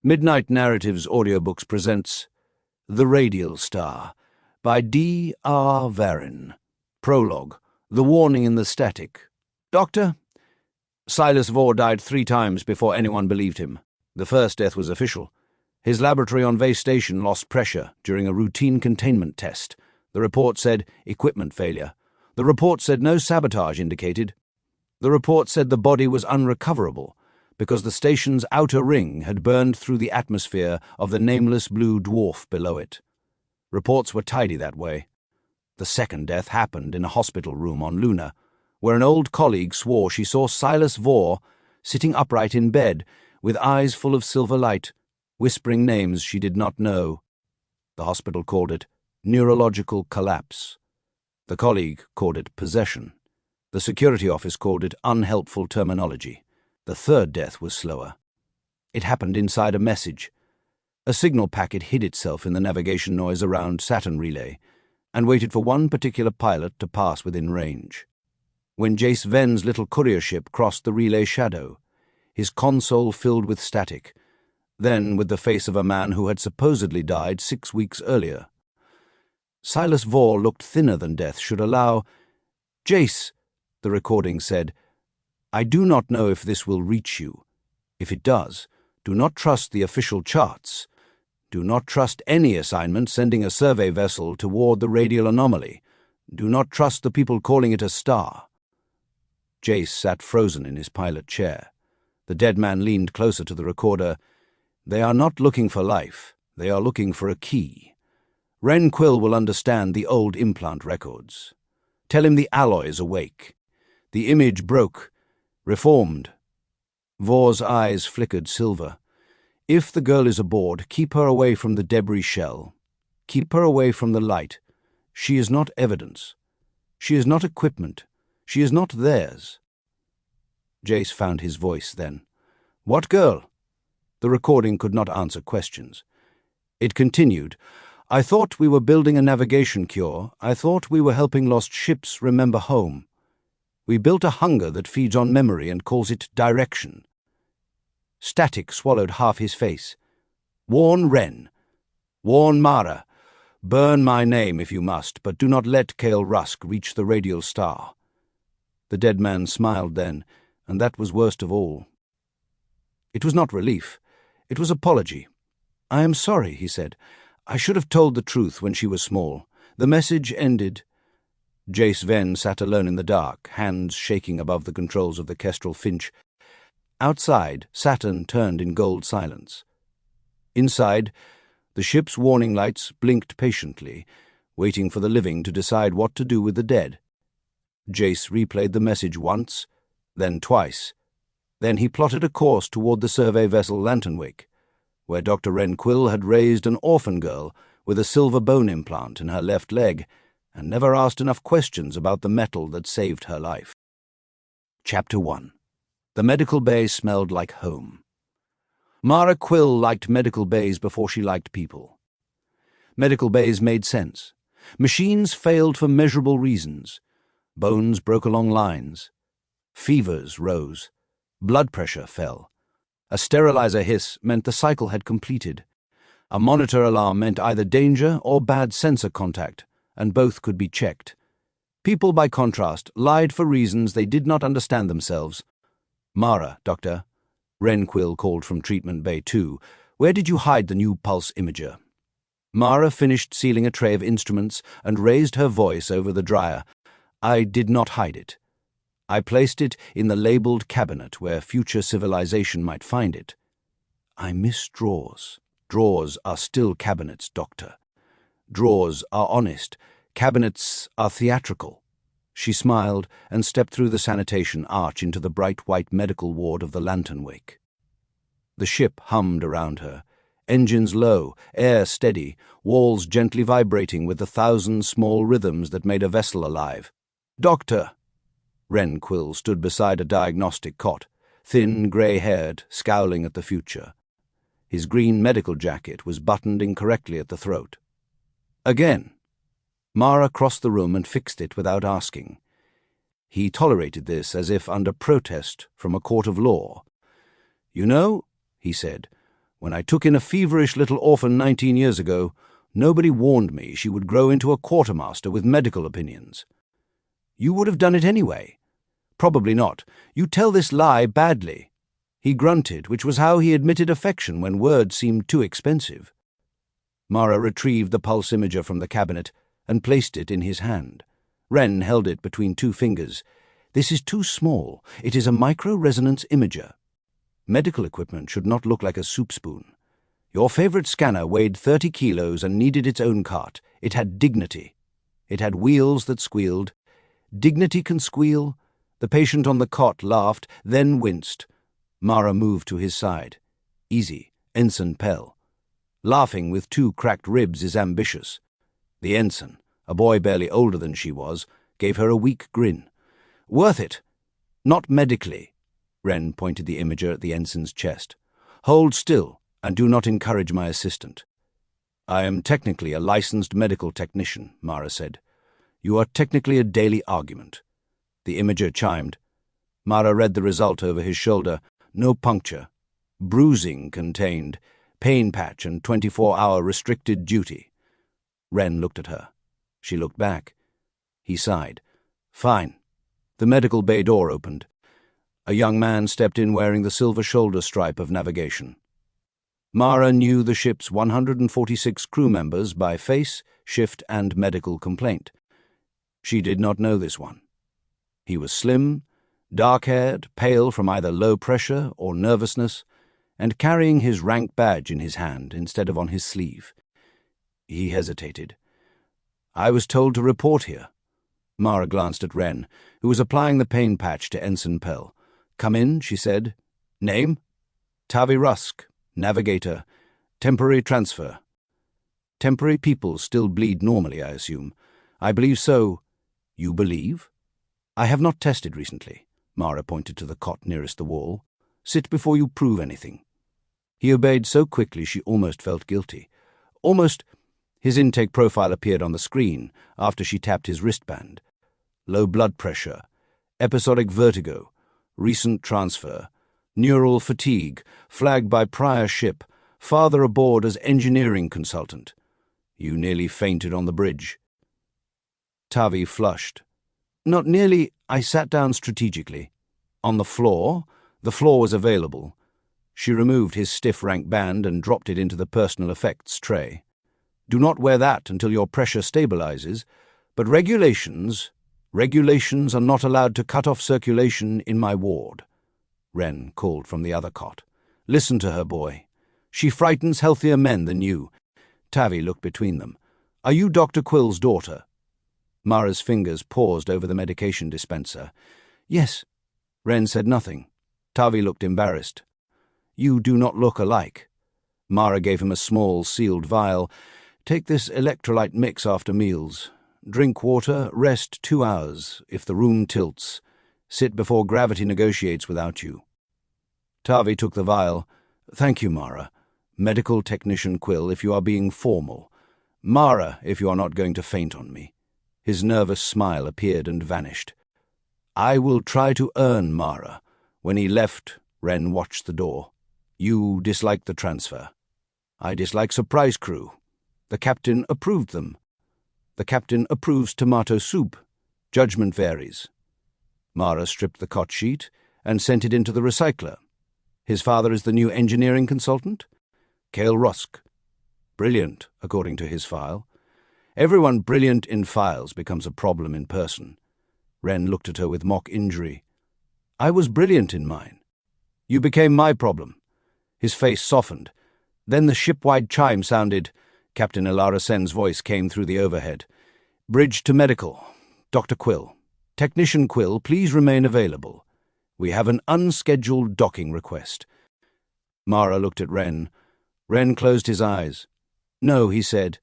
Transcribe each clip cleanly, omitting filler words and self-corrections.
Midnight Narratives Audiobooks presents The Radial Star by D.R.Varyn. Prologue, The Warning in the Static. Doctor? Silas Vore died 3 times before anyone believed him. The first death was official. His laboratory on Vase Station lost pressure during a routine containment test. The report said equipment failure. The report said no sabotage indicated. The report said the body was unrecoverable because the station's outer ring had burned through the atmosphere of the nameless blue dwarf below it. Reports were tidy that way. The second death happened in a hospital room on Luna, where an old colleague swore she saw Silas Vore sitting upright in bed with eyes full of silver light, whispering names she did not know. The hospital called it neurological collapse. The colleague called it possession. The security office called it unhelpful terminology. The third death was slower. It happened inside a message. A signal packet hid itself in the navigation noise around Saturn Relay and waited for one particular pilot to pass within range. When Jace Venn's little courier ship crossed the relay shadow, his console filled with static, then with the face of a man who had supposedly died 6 weeks earlier. Silas Vore looked thinner than death should allow. "Jace," the recording said, "I do not know if this will reach you. If it does, do not trust the official charts. Do not trust any assignment sending a survey vessel toward the radial anomaly. Do not trust the people calling it a star." Jace sat frozen in his pilot chair. The dead man leaned closer to the recorder. "They are not looking for life. They are looking for a key. Mara Quill will understand the old implant records. Tell him the alloy's awake. The image broke. Reformed." Vore's eyes flickered silver. "If the girl is aboard, keep her away from the debris shell. Keep her away from the light. She is not evidence. She is not equipment. She is not theirs." Jace found his voice then. "What girl?" The recording could not answer questions. It continued. "I thought we were building a navigation cure. I thought we were helping lost ships remember home. We built a hunger that feeds on memory and calls it direction." Static swallowed half his face. "Warn Wren. Warn Mara. Burn my name if you must, but do not let Kale Rusk reach the Radial Star." The dead man smiled then, and that was worst of all. It was not relief. It was apology. "I am sorry," he said. "I should have told the truth when she was small. The message ended." Jace Venn sat alone in the dark, hands shaking above the controls of the Kestrel Finch. Outside, Saturn turned in gold silence. Inside, the ship's warning lights blinked patiently, waiting for the living to decide what to do with the dead. Jace replayed the message once, then twice. Then he plotted a course toward the survey vessel Lanternwake, where Dr. Mara Quill had raised an orphan girl with a silver bone implant in her left leg and never asked enough questions about the metal that saved her life. Chapter 1. The medical bay smelled like home. Mara Quill liked medical bays before she liked people. Medical bays made sense. Machines failed for measurable reasons. Bones broke along lines. Fevers rose. Blood pressure fell. A sterilizer hiss meant the cycle had completed. A monitor alarm meant either danger or bad sensor contact, and both could be checked. People, by contrast, lied for reasons they did not understand themselves. "Mara, Doctor," Mara Quill called from Treatment Bay 2, "where did you hide the new pulse imager?" Mara finished sealing a tray of instruments and raised her voice over the dryer. "I did not hide it. I placed it in the labeled cabinet where future civilization might find it. I miss drawers. Drawers are still cabinets, Doctor. Drawers are honest. Cabinets are theatrical." She smiled and stepped through the sanitation arch into the bright white medical ward of the Lanternwake. The ship hummed around her, engines low, air steady, walls gently vibrating with the 1,000 small rhythms that made a vessel alive. "Doctor!" Mara Quill stood beside a diagnostic cot, thin, grey-haired, scowling at the future. His green medical jacket was buttoned incorrectly at the throat. "Again." Mara crossed the room and fixed it without asking. He tolerated this as if under protest from a court of law. "You know," he said, When I took in a feverish little orphan 19 years ago, nobody warned me she would grow into a quartermaster with medical opinions. You would have done it anyway. Probably not. You tell this lie badly. He grunted, which was how he admitted affection when words seemed too expensive. Mara retrieved the pulse imager from the cabinet and placed it in his hand. Wren held it between two fingers. This is too small. It is a micro-resonance imager. Medical equipment should not look like a soup spoon. Your favorite scanner weighed 30 kilos and needed its own cart. It had dignity. It had wheels that squealed. Dignity can squeal. The patient on the cot laughed, then winced. Mara moved to his side. Easy, Ensign Pell. Laughing with 2 cracked ribs is ambitious. The ensign, a boy barely older than she was, gave her a weak grin. Worth it. Not medically. Wren pointed the imager at the ensign's chest. Hold still, and do not encourage my assistant. I am technically a licensed medical technician, Mara said. You are technically a daily argument. The imager chimed. Mara read the result over his shoulder. No puncture. Bruising contained. Pain patch and 24-hour restricted duty. Wren looked at her. She looked back. He sighed. Fine. The medical bay door opened. A young man stepped in wearing the silver shoulder stripe of navigation. Mara knew the ship's 146 crew members by face, shift, and medical complaint. She did not know this one. He was slim, dark-haired, pale from either low pressure or nervousness, and carrying his rank badge in his hand instead of on his sleeve. He hesitated. I was told to report here. Mara glanced at Wren, who was applying the pain patch to Ensign Pell. Come in, she said. Name? Tavi Rusk, navigator. Temporary transfer. Temporary people still bleed normally, I assume. I believe so. You believe? I have not tested recently. Mara pointed to the cot nearest the wall. Sit before you prove anything. He obeyed so quickly she almost felt guilty. Almost. His intake profile appeared on the screen after she tapped his wristband. Low blood pressure. Episodic vertigo. Recent transfer. Neural fatigue. Flagged by prior ship. Father aboard as engineering consultant. You nearly fainted on the bridge. Tavi flushed. Not nearly. I sat down strategically. On the floor. The floor was available. She removed his stiff rank band and dropped it into the personal effects tray. Do not wear that until your pressure stabilizes, but regulations are not allowed to cut off circulation in my ward. Wren called from the other cot. Listen to her, boy. She frightens healthier men than you. Tavi looked between them. Are you Dr. Quill's daughter? Mara's fingers paused over the medication dispenser. Yes. Wren said nothing. Tavi looked embarrassed. You do not look alike. Mara gave him a small, sealed vial. Take this electrolyte mix after meals. Drink water, rest 2 hours, if the room tilts. Sit before gravity negotiates without you. Tavi took the vial. Thank you, Mara. Medical technician Quill, if you are being formal. Mara, if you are not going to faint on me. His nervous smile appeared and vanished. I will try to earn Mara. When he left, Wren watched the door. You dislike the transfer. I dislike surprise crew. The captain approved them. The captain approves tomato soup. Judgment varies. Mara stripped the cot sheet and sent it into the recycler. His father is the new engineering consultant? Cale Rusk. Brilliant, according to his file. Everyone brilliant in files becomes a problem in person. Wren looked at her with mock injury. I was brilliant in mine. You became my problem. His face softened. Then the ship-wide chime sounded. Captain Ilara Sen's voice came through the overhead. Bridge to medical. Dr. Quill. Technician Quill, please remain available. We have an unscheduled docking request. Mara looked at Wren. Wren closed his eyes. No, he said.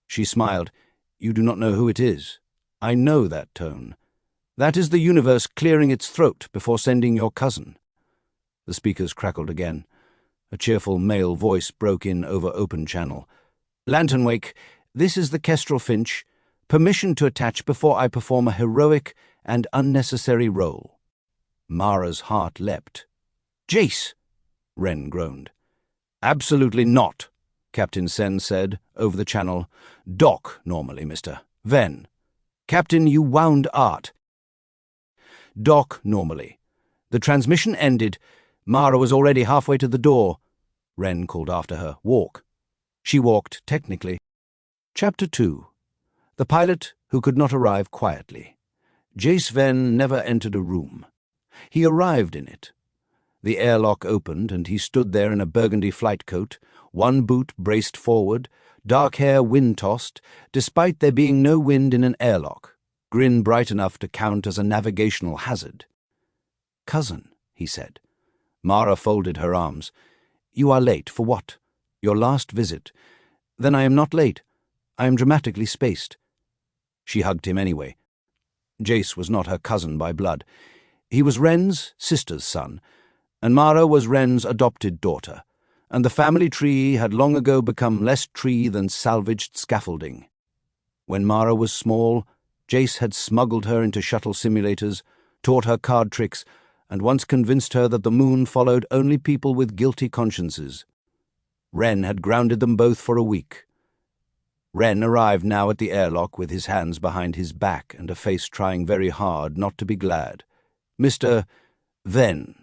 She smiled. You do not know who it is. I know that tone. That is the universe clearing its throat before sending your cousin. The speakers crackled again. A cheerful male voice broke in over open channel. Lanternwake, this is the Kestrel Finch. Permission to attach before I perform a heroic and unnecessary role. Mara's heart leapt. Jace! Wren groaned. Absolutely not, Captain Sen said, over the channel. Dock, normally, Mr. Ven. Captain, you wound art. Dock, normally. The transmission ended. Mara was already halfway to the door. Wren called after her. Walk. She walked, technically. Chapter 2. The pilot who could not arrive quietly. Jace Ven never entered a room. He arrived in it. The airlock opened, and he stood there in a burgundy flight coat, one boot braced forward, dark hair wind-tossed, despite there being no wind in an airlock, grin bright enough to count as a navigational hazard. "Cousin," he said. Mara folded her arms. "You are late. For what?" "Your last visit." "Then I am not late. I am dramatically spaced." She hugged him anyway. Jace was not her cousin by blood. He was Wren's sister's son, and Mara was Wren's adopted daughter, and the family tree had long ago become less tree than salvaged scaffolding. When Mara was small, Jace had smuggled her into shuttle simulators, taught her card tricks, and once convinced her that the moon followed only people with guilty consciences. Wren had grounded them both for a week. Wren arrived now at the airlock with his hands behind his back and a face trying very hard not to be glad. "Mr. Ven.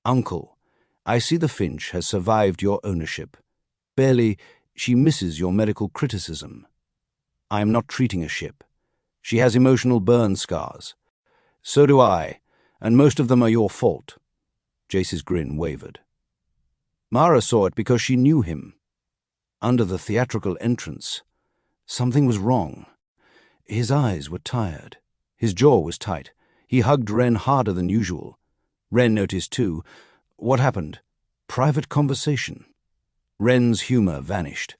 Uncle, I see the Finch has survived your ownership. Barely, she misses your medical criticism. I am not treating a ship. She has emotional burn scars. So do I, and most of them are your fault." Jace's grin wavered. Mara saw it because she knew him. Under the theatrical entrance, something was wrong. His eyes were tired. His jaw was tight. He hugged Wren harder than usual. Wren noticed too. What happened? Private conversation. Wren's humor vanished.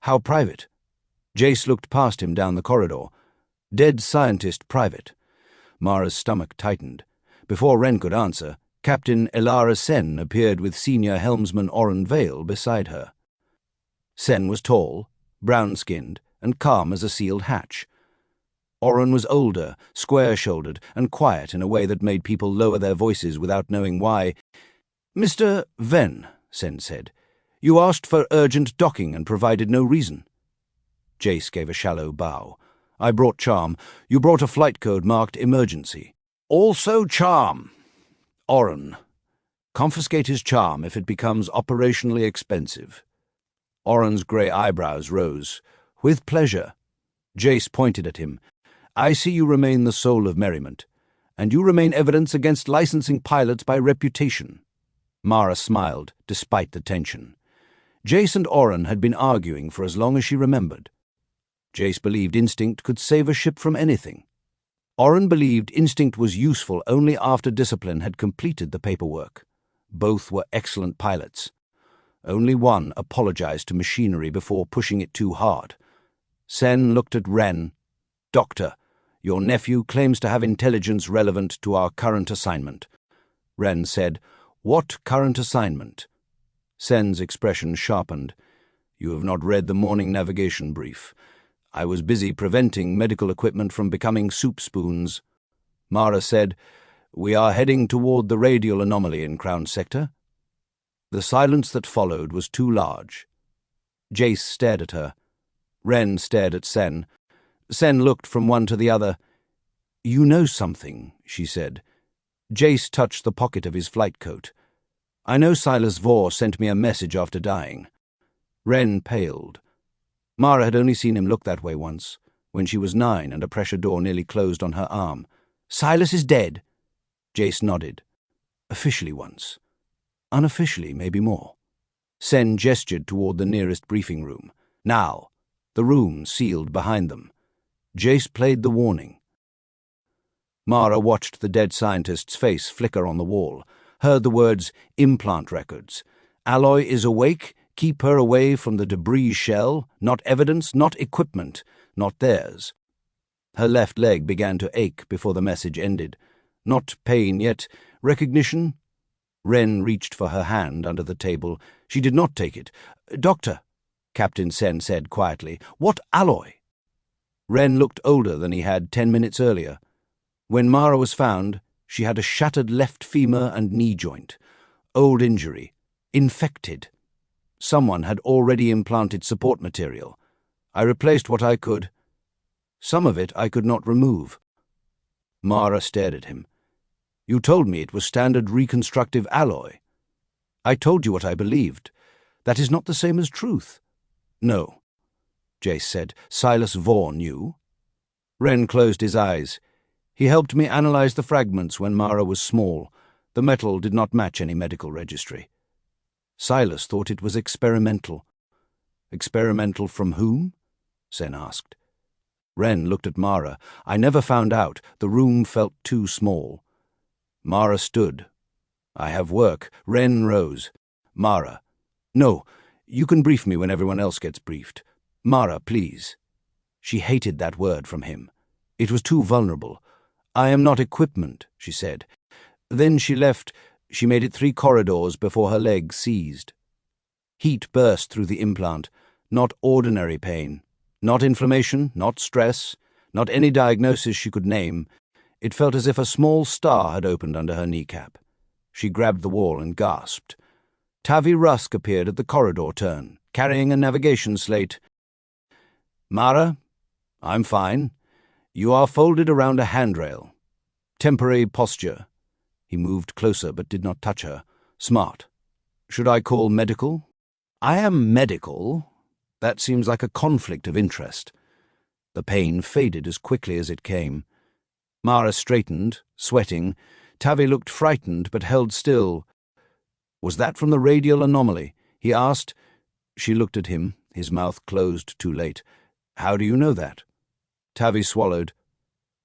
How private? Jace looked past him down the corridor. Dead scientist private. Mara's stomach tightened. Before Wren could answer, Captain Elara Sen appeared with Senior Helmsman Oren Vale beside her. Sen was tall, brown-skinned, and calm as a sealed hatch. Oren was older, square-shouldered, and quiet in a way that made people lower their voices without knowing why. "Mr. Ven," Sen said, "you asked for urgent docking and provided no reason." Jace gave a shallow bow. "I brought charm. You brought a flight code marked emergency." "Also charm." "Oren. Confiscate his charm if it becomes operationally expensive." Oren's grey eyebrows rose. "With pleasure." Jace pointed at him. "I see you remain the soul of merriment, and you remain evidence against licensing pilots by reputation." Mara smiled, despite the tension. Jace and Oren had been arguing for as long as she remembered. Jace believed instinct could save a ship from anything. Oren believed instinct was useful only after discipline had completed the paperwork. Both were excellent pilots. Only one apologized to machinery before pushing it too hard. Sen looked at Wren. "Doctor, your nephew claims to have intelligence relevant to our current assignment." Wren said, "What current assignment?" Sen's expression sharpened. "You have not read the morning navigation brief. I was busy preventing medical equipment from becoming soup spoons." Mara said, "We are heading toward the radial anomaly in Crown Sector." The silence that followed was too large. Jace stared at her. Wren stared at Sen. Sen looked from one to the other. "You know something," she said. Jace touched the pocket of his flight coat. "I know Silas Vore sent me a message after dying." Wren paled. Mara had only seen him look that way once, when she was 9 and a pressure door nearly closed on her arm. "Silas is dead." Jace nodded. "Officially once. Unofficially, maybe more." Sen gestured toward the nearest briefing room. Now, the room sealed behind them. Jace played the warning. Mara watched the dead scientist's face flicker on the wall, heard the words, "Implant records. Alloy is awake. Keep her away from the debris shell. Not evidence, not equipment, not theirs." Her left leg began to ache before the message ended. Not pain yet. Recognition? Wren reached for her hand under the table. She did not take it. "Doctor," Captain Sen said quietly, "what alloy?" Wren looked older than he had 10 minutes earlier. When Mara was found, she had a shattered left femur and knee joint. Old injury. Infected. Someone had already implanted support material. I replaced what I could. Some of it I could not remove. Mara stared at him. You told me it was standard reconstructive alloy. I told you what I believed. That is not the same as truth. No, Jace said. Silas Vaughan knew. Wren closed his eyes. He helped me analyze the fragments when Mara was small. The metal did not match any medical registry. Silas thought it was experimental. Experimental from whom? Sen asked. Wren looked at Mara. I never found out. The room felt too small. Mara stood. I have work. Wren rose. Mara. No, you can brief me when everyone else gets briefed. Mara, please. She hated that word from him. It was too vulnerable. I am not equipment, she said. Then she left. She made it 3 corridors before her leg seized. Heat burst through the implant. Not ordinary pain. Not inflammation, not stress, not any diagnosis she could name. It felt as if a small star had opened under her kneecap. She grabbed the wall and gasped. Tavi Rusk appeared at the corridor turn, carrying a navigation slate. Mara, I'm fine. You are folded around a handrail. Temporary posture. He moved closer but did not touch her. Smart. Should I call medical? I am medical. That seems like a conflict of interest. The pain faded as quickly as it came. Mara straightened, sweating. Tavi looked frightened but held still. Was that from the radial anomaly? He asked. She looked at him, his mouth closed too late. How do you know that? Tavi swallowed.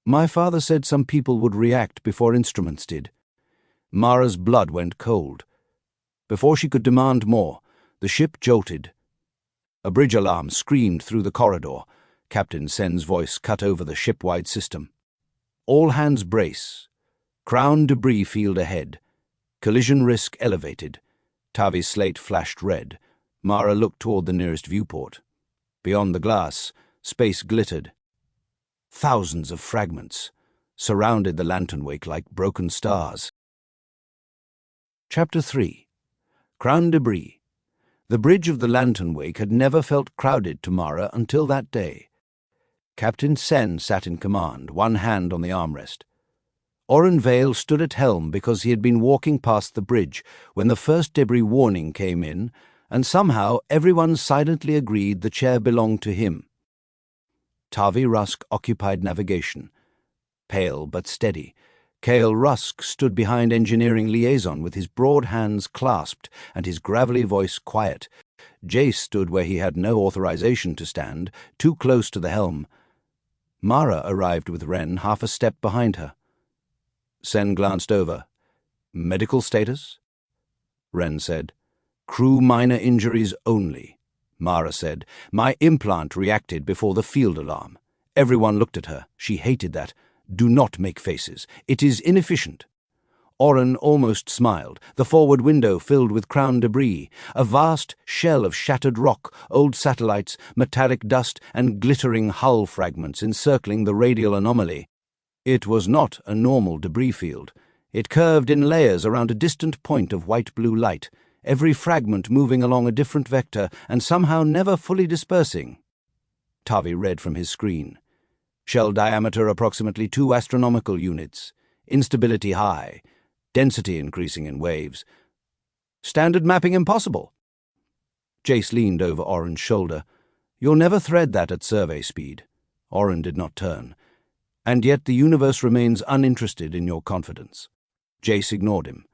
My father said some people would react before instruments did. Mara's blood went cold. Before she could demand more, the ship jolted. A bridge alarm screamed through the corridor. Captain Sen's voice cut over the ship-wide system. All hands brace. Crown debris field ahead. Collision risk elevated. Tavi's slate flashed red. Mara looked toward the nearest viewport. Beyond the glass, space glittered. Thousands of fragments surrounded the Lanternwake like broken stars. Chapter 3. Crown Debris. The bridge of the Lanternwake had never felt crowded to Mara until that day. Captain Sen sat in command, one hand on the armrest. Oren Vale stood at helm because he had been walking past the bridge when the first debris warning came in, and somehow everyone silently agreed the chair belonged to him. Tavi Rusk occupied navigation. Pale but steady, Cale Rusk stood behind engineering liaison with his broad hands clasped and his gravelly voice quiet. Jace stood where he had no authorization to stand, too close to the helm. Mara arrived with Wren half a step behind her. Sen glanced over. Medical status? Wren said. Crew minor injuries only. Mara said. My implant reacted before the field alarm. Everyone looked at her. She hated that. Do not make faces. It is inefficient. Oren almost smiled. The forward window filled with crown debris, a vast shell of shattered rock, old satellites, metallic dust, and glittering hull fragments encircling the radial anomaly. It was not a normal debris field. It curved in layers around a distant point of white-blue light, every fragment moving along a different vector and somehow never fully dispersing. Tavi read from his screen. Shell diameter approximately 2 astronomical units. Instability high. Density increasing in waves. Standard mapping impossible. Jace leaned over Oren's shoulder. You'll never thread that at survey speed. Oren did not turn. And yet the universe remains uninterested in your confidence. Jace ignored him.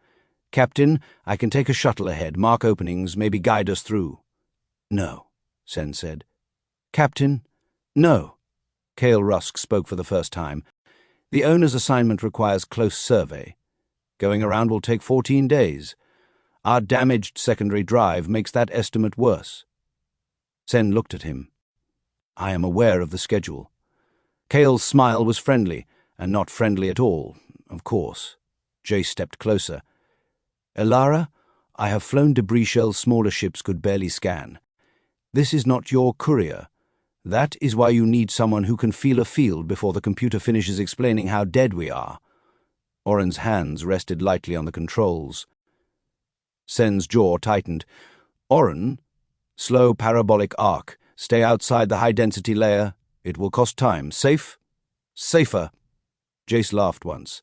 Captain, I can take a shuttle ahead, mark openings, maybe guide us through. No, Sen said. Captain, no. Cale Rusk spoke for the first time. The owner's assignment requires close survey. Going around will take 14 days. Our damaged secondary drive makes that estimate worse. Sen looked at him. I am aware of the schedule. Cale's smile was friendly, and not friendly at all, of course. Jace stepped closer. Elara, I have flown debris shells smaller ships could barely scan. This is not your courier. That is why you need someone who can feel a field before the computer finishes explaining how dead we are. Oren's hands rested lightly on the controls. Sen's jaw tightened. Oren, Slow parabolic arc. Stay outside the high-density layer. It will cost time. Safe? Safer. Jace laughed once.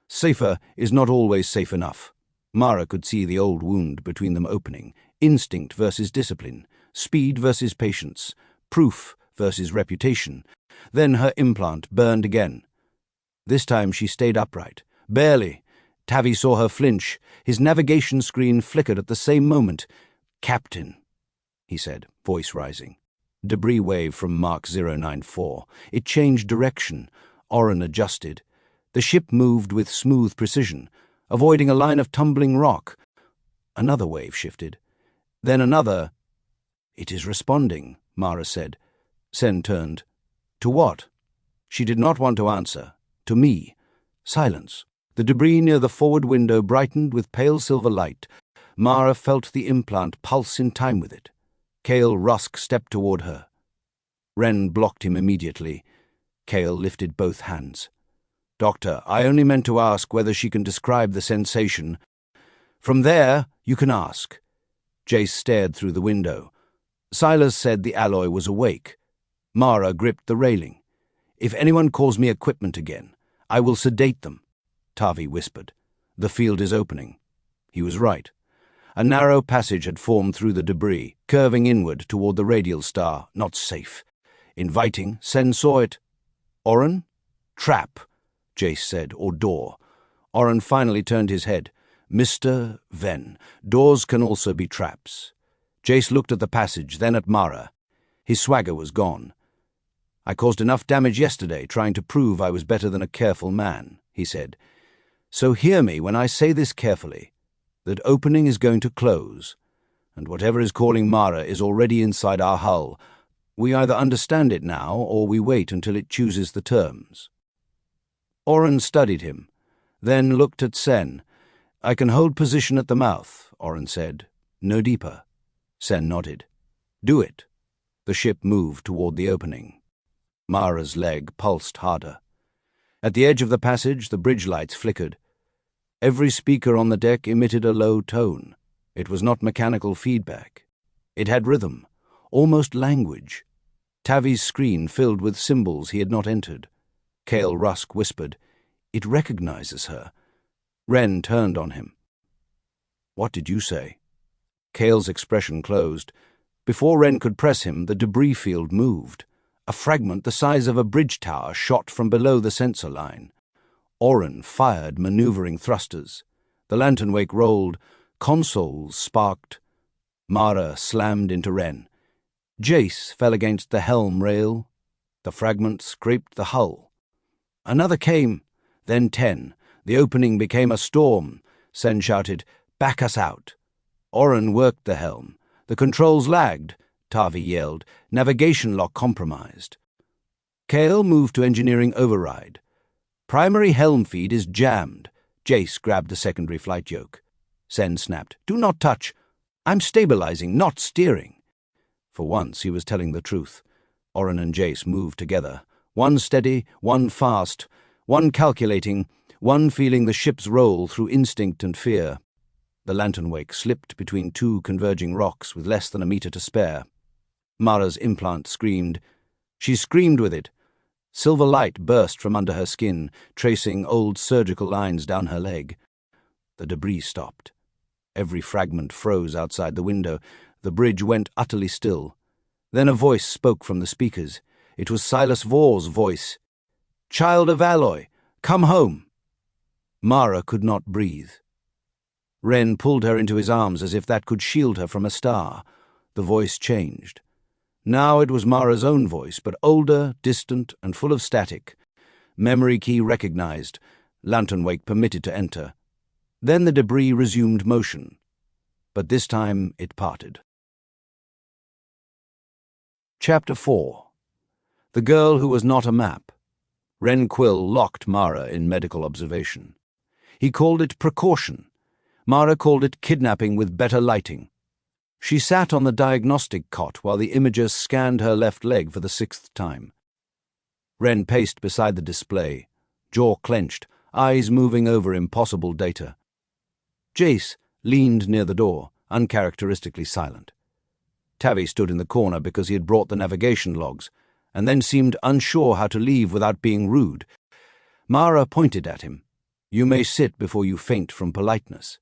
Safer is not always safe enough. Mara could see the old wound between them opening. Instinct versus discipline. Speed versus patience. Proof versus reputation. Then her implant burned again. This time she stayed upright. Barely. Tavi saw her flinch. His navigation screen flickered at the same moment. "Captain," he said, voice rising. Debris wave from Mark 094. It changed direction. Oren adjusted. The ship moved with smooth precision, avoiding a line of tumbling rock. Another wave shifted. Then another. "It is responding," Mara said. Sen turned. "To what?" She did not want to answer. "To me." Silence. The debris near the forward window brightened with pale silver light. Mara felt the implant pulse in time with it. Cale Rusk stepped toward her. Wren blocked him immediately. Cale lifted both hands. "Doctor, I only meant to ask whether she can describe the sensation. From there, you can ask." Jace stared through the window. Silas said the alloy was awake. Mara gripped the railing. "If anyone calls me equipment again, I will sedate them," Tavi whispered. "The field is opening." He was right. A narrow passage had formed through the debris, curving inward toward the Radial Star. Not safe. Inviting. Sen saw it. "Oren?" "Trap," Jace said, "or door." Oren finally turned his head. "Mr. Venn, doors can also be traps." Jace looked at the passage, then at Mara. His swagger was gone. "I caused enough damage yesterday trying to prove I was better than a careful man," he said. "So hear me when I say this carefully. That opening is going to close, and whatever is calling Mara is already inside our hull. We either understand it now, or we wait until it chooses the terms." Oren studied him, then looked at Sen. "I can hold position at the mouth," Oren said. "No deeper." Sen nodded. "Do it." The ship moved toward the opening. Mara's leg pulsed harder. At the edge of the passage, the bridge lights flickered. Every speaker on the deck emitted a low tone. It was not mechanical feedback. It had rhythm, almost language. Tavi's screen filled with symbols he had not entered. Cale Rusk whispered, "It recognizes her." Wren turned on him. "What did you say?" Cale's expression closed. Before Wren could press him, the debris field moved. A fragment the size of a bridge tower shot from below the sensor line. Oren fired maneuvering thrusters. The Lanternwake rolled. Consoles sparked. Mara slammed into Wren. Jace fell against the helm rail. The fragment scraped the hull. Another came, then 10. The opening became a storm. Sen shouted, "Back us out." Oren worked the helm. "The controls lagged," Tavi yelled. "Navigation lock compromised." Cale moved to engineering override. "Primary helm feed is jammed." Jace grabbed the secondary flight yoke. Sen snapped, "Do not touch. I'm stabilizing, not steering." For once he was telling the truth. Oren and Jace moved together. One steady, one fast, one calculating, one feeling the ship's roll through instinct and fear. The Lanternwake slipped between two converging rocks with less than a meter to spare. Mara's implant screamed. She screamed with it. Silver light burst from under her skin, tracing old surgical lines down her leg. The debris stopped. Every fragment froze outside the window. The bridge went utterly still. Then a voice spoke from the speakers. It was Silas Vor's voice. "Child of Alloy, come home." Mara could not breathe. Wren pulled her into his arms as if that could shield her from a star. The voice changed. Now it was Mara's own voice, but older, distant, and full of static. Memory key recognized. Lanternwake permitted to enter. Then the debris resumed motion. But this time it parted. Chapter 4. The Girl Who Was Not a Map. Wren Quill locked Mara in medical observation. He called it precaution. Mara called it kidnapping with better lighting. She sat on the diagnostic cot while the imager scanned her left leg for the 6th time. Wren paced beside the display, jaw clenched, eyes moving over impossible data. Jace leaned near the door, uncharacteristically silent. Tavi stood in the corner because he had brought the navigation logs, and then seemed unsure how to leave without being rude. Mara pointed at him. "You may sit before you faint from politeness."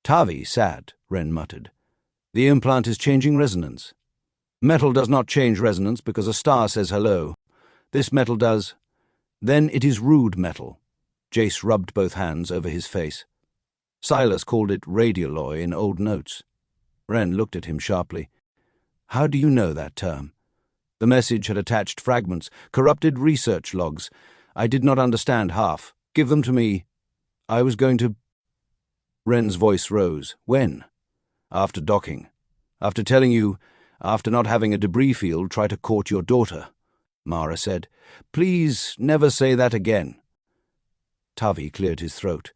"Tavi sat," Wren muttered. "The implant is changing resonance." "Metal does not change resonance because a star says hello. This metal does." "Then it is rude metal." Jace rubbed both hands over his face. "Silas called it radialoy in old notes." Wren looked at him sharply. "How do you know that term?" The message had attached fragments, corrupted research logs. I did not understand half. "Give them to me. I was going to—" Wren's voice rose. "When?" "After docking. After telling you, after not having a debris field, try to court your daughter." Mara said. "Please never say that again." Tavi cleared his throat.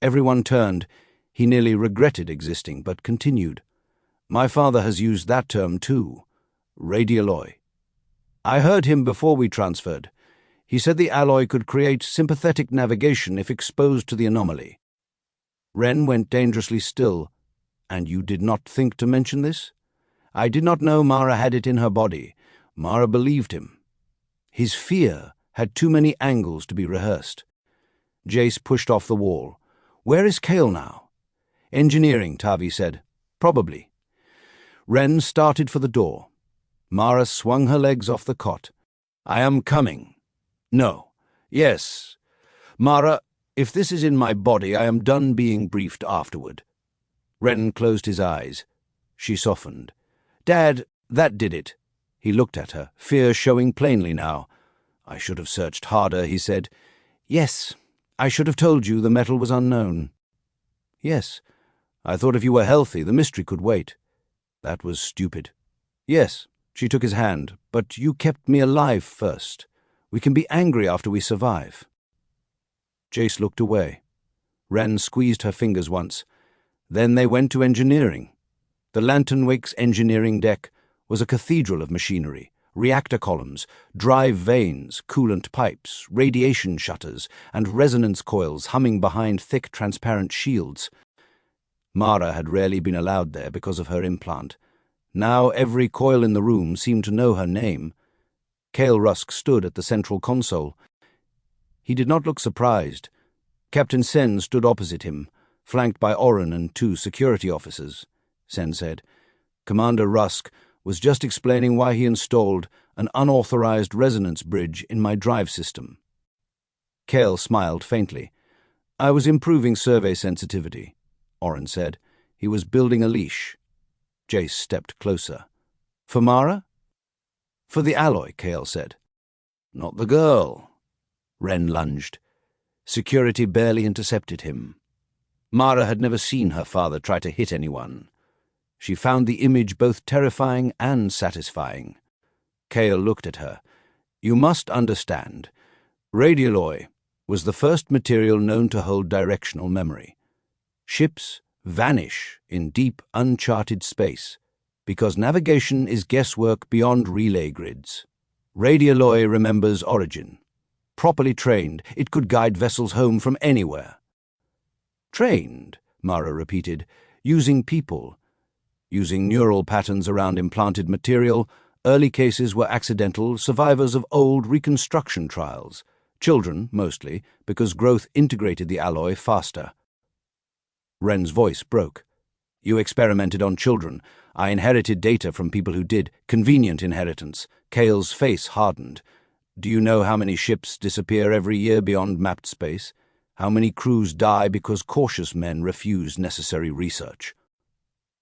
Everyone turned. He nearly regretted existing, but continued. "My father has used that term too. Radialoy. I heard him before we transferred. He said the alloy could create sympathetic navigation if exposed to the anomaly." Wren went dangerously still. "And you did not think to mention this?" "I did not know Mara had it in her body." Mara believed him. His fear had too many angles to be rehearsed. Jace pushed off the wall. "Where is Cale now?" "Engineering," Tavi said. "Probably." Wren started for the door. Mara swung her legs off the cot. "I am coming." "No. Yes. Mara, if this is in my body, I am done being briefed afterward." Wren closed his eyes. She softened. "Dad, that did it." He looked at her, fear showing plainly now. "I should have searched harder," he said. "Yes. I should have told you the metal was unknown." "Yes. I thought if you were healthy, the mystery could wait." "That was stupid." "Yes." She took his hand. "But you kept me alive first. We can be angry after we survive." Jace looked away. Wren squeezed her fingers once. Then they went to engineering. The Lanternwake's engineering deck was a cathedral of machinery, reactor columns, drive vanes, coolant pipes, radiation shutters, and resonance coils humming behind thick, transparent shields. Mara had rarely been allowed there because of her implant. Now every coil in the room seemed to know her name. Cale Rusk stood at the central console. He did not look surprised. Captain Sen stood opposite him, flanked by Oren and 2 security officers. Sen said. "Commander Rusk was just explaining why he installed an unauthorized resonance bridge in my drive system." Cale smiled faintly. "I was improving survey sensitivity," Oren said. "He was building a leash." Jace stepped closer. "For Mara?" "For the alloy," Cale said. "Not the girl." Wren lunged. Security barely intercepted him. Mara had never seen her father try to hit anyone. She found the image both terrifying and satisfying. Cale looked at her. "You must understand. Radialoy was the first material known to hold directional memory. Ships vanish in deep, uncharted space because navigation is guesswork beyond relay grids. Radialoy remembers origin. Properly trained, it could guide vessels home from anywhere." "Trained," Mara repeated, "using people. Using neural patterns around implanted material. Early cases were accidental, survivors of old reconstruction trials. Children, mostly, because growth integrated the alloy faster." Wren's voice broke. "You experimented on children. I inherited data from people who did. Convenient inheritance." Cale's face hardened. "Do you know how many ships disappear every year beyond mapped space? How many crews die because cautious men refuse necessary research?"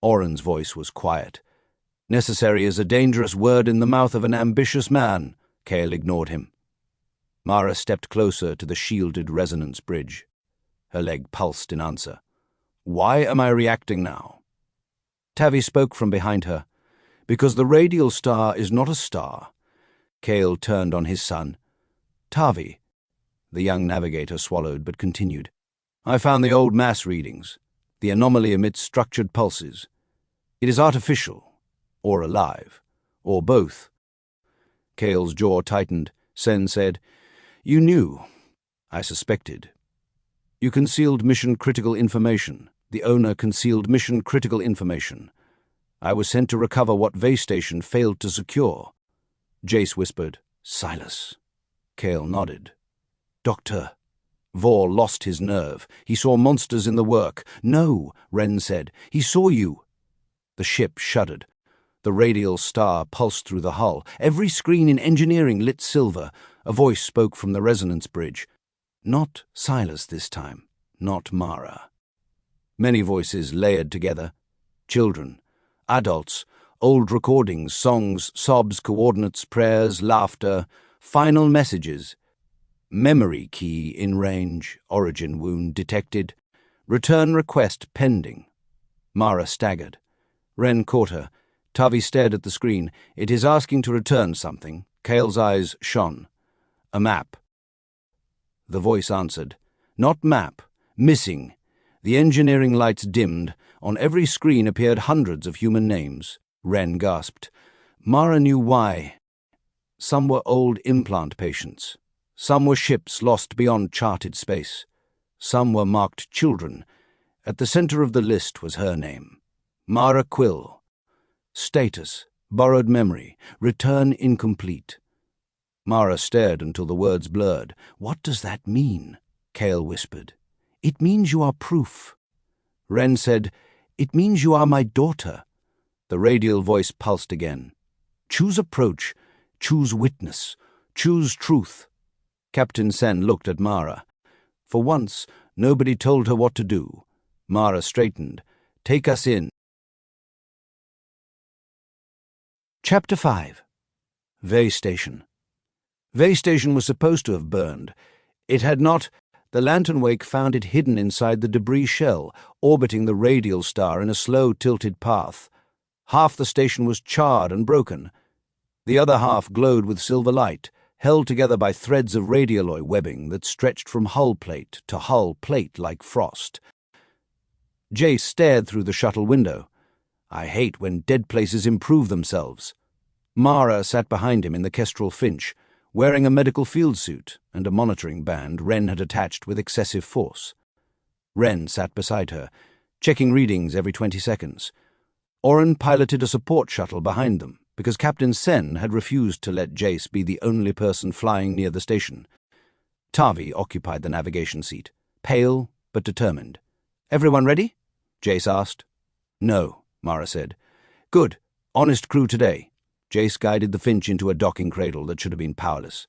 Oren's voice was quiet. "Necessary is a dangerous word in the mouth of an ambitious man." Cale ignored him. Mara stepped closer to the shielded resonance bridge. Her leg pulsed in answer. "Why am I reacting now?" Tavi spoke from behind her. "Because the Radial Star is not a star." Cale turned on his son. "Tavi." The young navigator swallowed but continued. "I found the old mass readings. The anomaly emits structured pulses. It is artificial, or alive, or both." Cale's jaw tightened. Sen said, "You knew. I suspected. You concealed mission-critical information. The owner concealed mission-critical information. I was sent to recover what Vey Station failed to secure. Jace whispered, Silas. Cale nodded. Doctor. Vor lost his nerve. He saw monsters in the work. No, Wren said. He saw you. The ship shuddered. The Radial Star pulsed through the hull. Every screen in engineering lit silver. A voice spoke from the resonance bridge. Not Silas this time. Not Mara. Many voices layered together. Children, adults, old recordings, songs, sobs, coordinates, prayers, laughter, final messages. Memory key in range, origin wound detected, return request pending. Mara staggered. Wren caught her. Tavi stared at the screen. It is asking to return something. Cale's eyes shone. A map. The voice answered. Not map. Missing. The engineering lights dimmed. On every screen appeared hundreds of human names. Wren gasped. Mara knew why. Some were old implant patients. Some were ships lost beyond charted space. Some were marked children. At the center of the list was her name. Mara Quill. Status. Borrowed memory. Return incomplete. Mara stared until the words blurred. What does that mean? Cale whispered. It means you are proof. Wren said, It means you are my daughter. The radial voice pulsed again. Choose approach. Choose witness. Choose truth. Captain Sen looked at Mara. For once, nobody told her what to do. Mara straightened. Take us in. Chapter 5. Vey Station. Vey Station was supposed to have burned. It had not. The Lanternwake found it hidden inside the debris shell, orbiting the Radial Star in a slow, tilted path. Half the station was charred and broken. The other half glowed with silver light, held together by threads of radialoid webbing that stretched from hull plate to hull plate like frost. Jace stared through the shuttle window. I hate when dead places improve themselves. Mara sat behind him in the Kestrel Finch, wearing a medical field suit and a monitoring band Wren had attached with excessive force. Wren sat beside her, checking readings every 20 seconds. Oren piloted a support shuttle behind them, because Captain Sen had refused to let Jace be the only person flying near the station. Tavi occupied the navigation seat, pale but determined. Everyone ready? Jace asked. No, Mara said. Good. Honest crew today. Jace guided the Finch into a docking cradle that should have been powerless.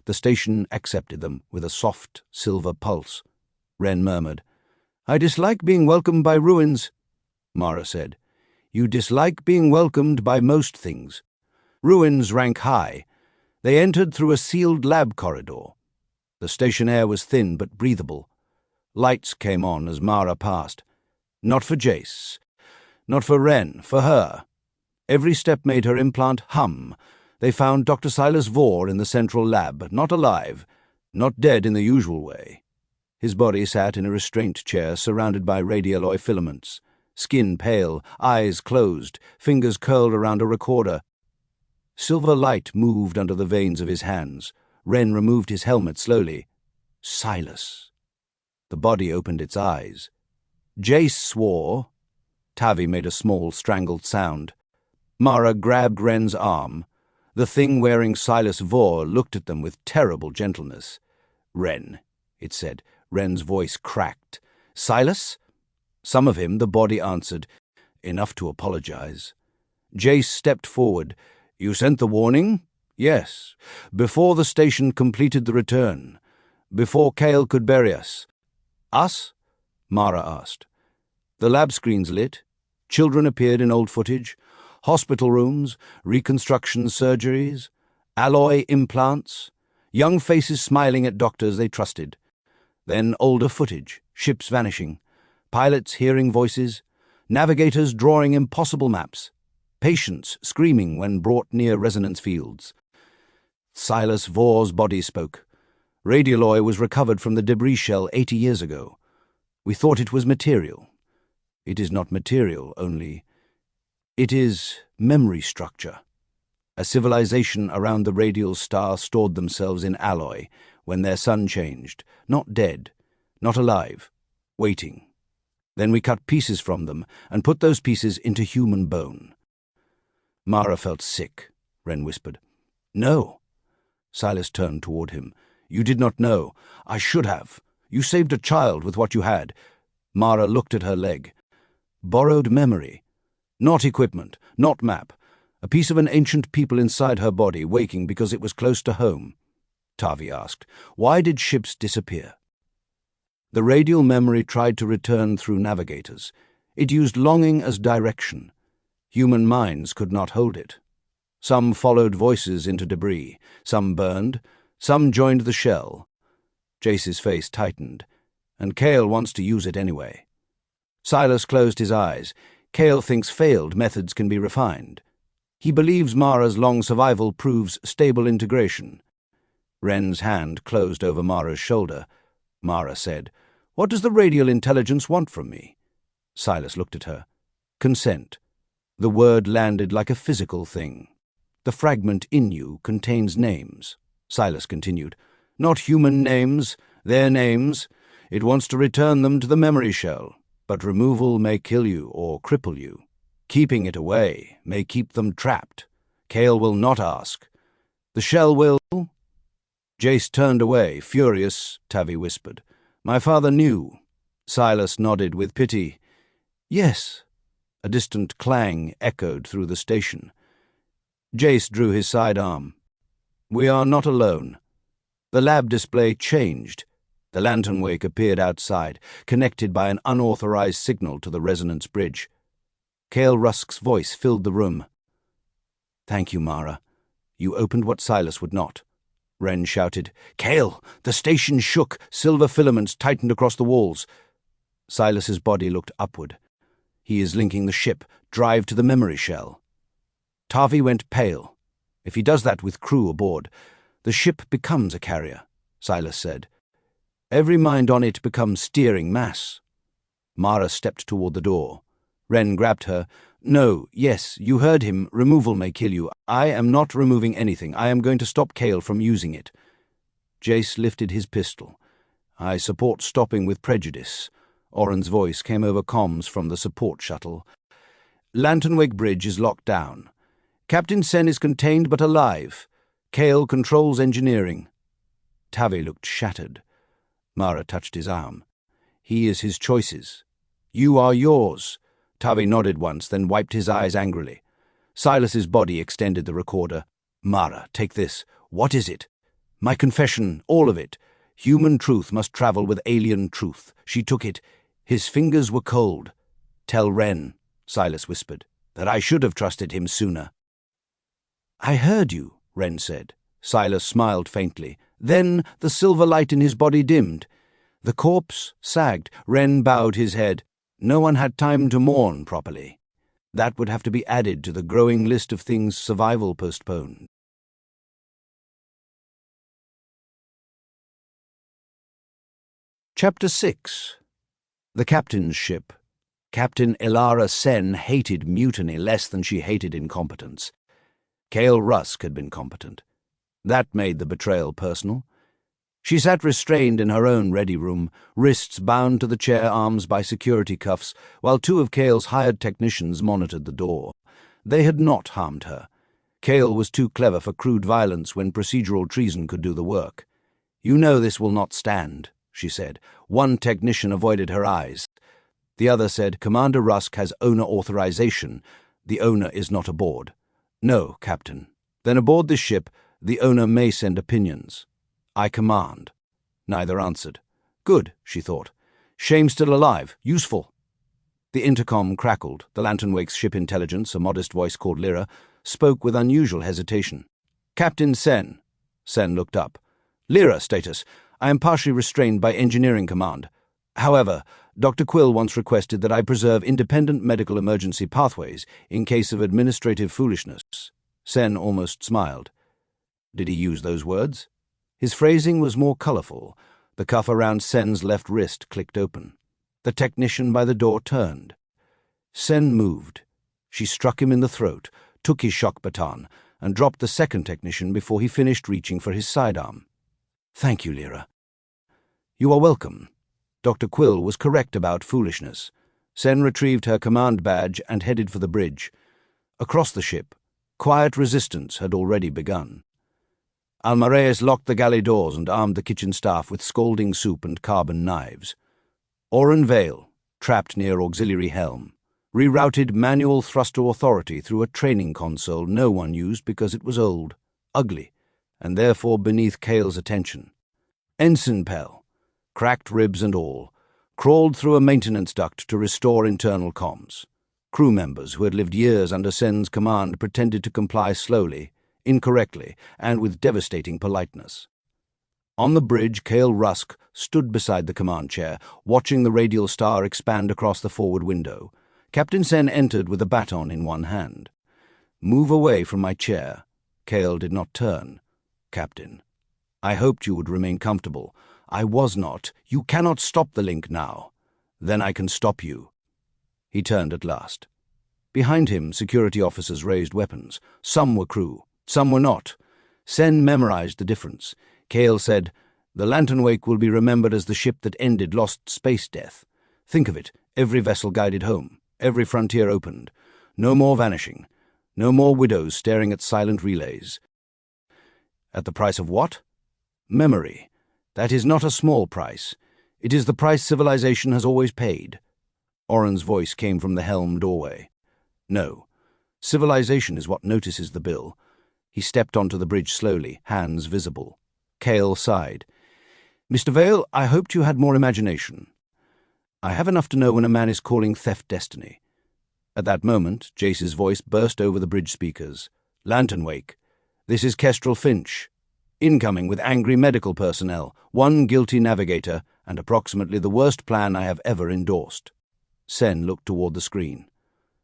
The station accepted them with a soft, silver pulse. Wren murmured. I dislike being welcomed by ruins, Mara said. You dislike being welcomed by most things. Ruins rank high. They entered through a sealed lab corridor. The station air was thin but breathable. Lights came on as Mara passed. Not for Jace. Not for Wren, for her. Every step made her implant hum. They found Dr. Silas Vor in the central lab, not alive, not dead in the usual way. His body sat in a restraint chair surrounded by radialoid filaments, skin pale, eyes closed, fingers curled around a recorder. Silver light moved under the veins of his hands. Wren removed his helmet slowly. Silas. The body opened its eyes. Jace swore. Tavi made a small, strangled sound. Mara grabbed Wren's arm. The thing wearing Silas Vor looked at them with terrible gentleness. Wren, it said. Wren's voice cracked. Silas? Some of him, the body answered. Enough to apologize. Jace stepped forward. You sent the warning? Yes. Before the station completed the return. Before Cale could bury us. Us? Mara asked. The lab screens lit. Children appeared in old footage. Hospital rooms, reconstruction surgeries, alloy implants, young faces smiling at doctors they trusted. Then older footage, ships vanishing, pilots hearing voices, navigators drawing impossible maps, patients screaming when brought near resonance fields. Silas Vor's body spoke. Radialoid was recovered from the debris shell 80 years ago. We thought it was material. It is not material only. It is memory structure. A civilization around the Radial Star stored themselves in alloy when their sun changed, not dead, not alive, waiting. Then we cut pieces from them and put those pieces into human bone." Mara felt sick, Wren whispered. "No." Silas turned toward him. "You did not know. I should have. You saved a child with what you had." Mara looked at her leg. "Borrowed memory. Not equipment, not map. A piece of an ancient people inside her body, waking because it was close to home." Tavi asked, "Why did ships disappear?" The radial memory tried to return through navigators. It used longing as direction. Human minds could not hold it. Some followed voices into debris, some burned, some joined the shell. Jace's face tightened, and Cale wants to use it anyway. Silas closed his eyes. Cale thinks failed methods can be refined. He believes Mara's long survival proves stable integration. Wren's hand closed over Mara's shoulder. Mara said, "What does the radial intelligence want from me?" Silas looked at her. "Consent." The word landed like a physical thing. "The fragment in you contains names," Silas continued. "Not human names, their names. It wants to return them to the memory shell, but removal may kill you or cripple you. Keeping it away may keep them trapped. Cale will not ask. The shell will—" Jace turned away, furious, Tavi whispered. "My father knew." Silas nodded with pity. "Yes." A distant clang echoed through the station. Jace drew his sidearm. "We are not alone." The lab display changed. The Lanternwake appeared outside, connected by an unauthorized signal to the resonance bridge. Cale Rusk's voice filled the room. "Thank you, Mara. You opened what Silas would not." Wren shouted, "Cale, the station shook. Silver filaments tightened across the walls." Silas's body looked upward. "He is linking the ship. Drive to the memory shell." Tavi went pale. "If he does that with crew aboard, the ship becomes a carrier," Silas said. "Every mind on it becomes steering mass." Mara stepped toward the door. Wren grabbed her. "No, yes, you heard him. Removal may kill you. I am not removing anything. I am going to stop Cale from using it." Jace lifted his pistol. "I support stopping with prejudice." Oren's voice came over comms from the support shuttle. "Lanternwake Bridge is locked down. Captain Sen is contained but alive. Cale controls engineering." Tavi looked shattered. Mara touched his arm. "He is his choices. You are yours." Tavi nodded once, then wiped his eyes angrily. Silas's body extended the recorder. "Mara, take this. What is it?" "My confession, all of it. Human truth must travel with alien truth. She took it. His fingers were cold." "Tell Wren," Silas whispered, "that I should have trusted him sooner." "I heard you," Wren said. Silas smiled faintly. Then the silver light in his body dimmed. The corpse sagged. Wren bowed his head. No one had time to mourn properly. That would have to be added to the growing list of things survival postponed. Chapter 6. The captain's ship. Captain Elara Sen hated mutiny less than she hated incompetence. Cale Rusk had been competent. That made the betrayal personal. She sat restrained in her own ready room, wrists bound to the chair arms by security cuffs, while two of Cale's hired technicians monitored the door. They had not harmed her. Cale was too clever for crude violence when procedural treason could do the work. "You know this will not stand," she said. One technician avoided her eyes. The other said, "Commander Rusk has owner authorization. The owner is not aboard." "No, Captain." "Then aboard this ship, the owner may send opinions." "I command." Neither answered. Good, she thought. Shame still alive. Useful. The intercom crackled. The Lanternwake's ship intelligence, a modest voice called Lyra, spoke with unusual hesitation. "Captain Sen." Sen looked up. "Lyra, status. I am partially restrained by engineering command. However, Dr. Quill once requested that I preserve independent medical emergency pathways in case of administrative foolishness." Sen almost smiled. Did he use those words? His phrasing was more colourful. The cuff around Sen's left wrist clicked open. The technician by the door turned. Sen moved. She struck him in the throat, took his shock baton, and dropped the second technician before he finished reaching for his sidearm. "Thank you, Lyra." "You are welcome. Dr. Quill was correct about foolishness. Sen retrieved her command badge and headed for the bridge. Across the ship, quiet resistance had already begun. Almareus locked the galley doors and armed the kitchen staff with scalding soup and carbon knives. Oren Vale, trapped near auxiliary helm, rerouted manual thruster authority through a training console no one used because it was old, ugly, and therefore beneath Cale's attention. Ensign Pell, cracked ribs and all, crawled through a maintenance duct to restore internal comms. Crew members who had lived years under Sen's command pretended to comply slowly, incorrectly, and with devastating politeness. On the bridge, Cale Rusk stood beside the command chair, watching the Radial Star expand across the forward window. Captain Sen entered with a baton in one hand. "Move away from my chair." Cale did not turn. "Captain, I hoped you would remain comfortable. I was not. You cannot stop the link now. Then I can stop you." He turned at last. Behind him, security officers raised weapons. Some were crew, some were not. Sen memorized the difference. Cale said, "The Lanternwake will be remembered as the ship that ended lost space death. Think of it, every vessel guided home, every frontier opened. No more vanishing, no more widows staring at silent relays." At the price of what? Memory. That is not a small price. It is the price civilization has always paid. Oren's voice came from the helm doorway. "No. Civilization is what notices the bill." He stepped onto the bridge slowly, hands visible. Cale sighed. "Mr. Vale, I hoped you had more imagination. I have enough to know when a man is calling theft destiny." At that moment, Jace's voice burst over the bridge speakers. "Lanternwake, this is Kestrel Finch. Incoming with angry medical personnel, one guilty navigator, and approximately the worst plan I have ever endorsed." Sen looked toward the screen.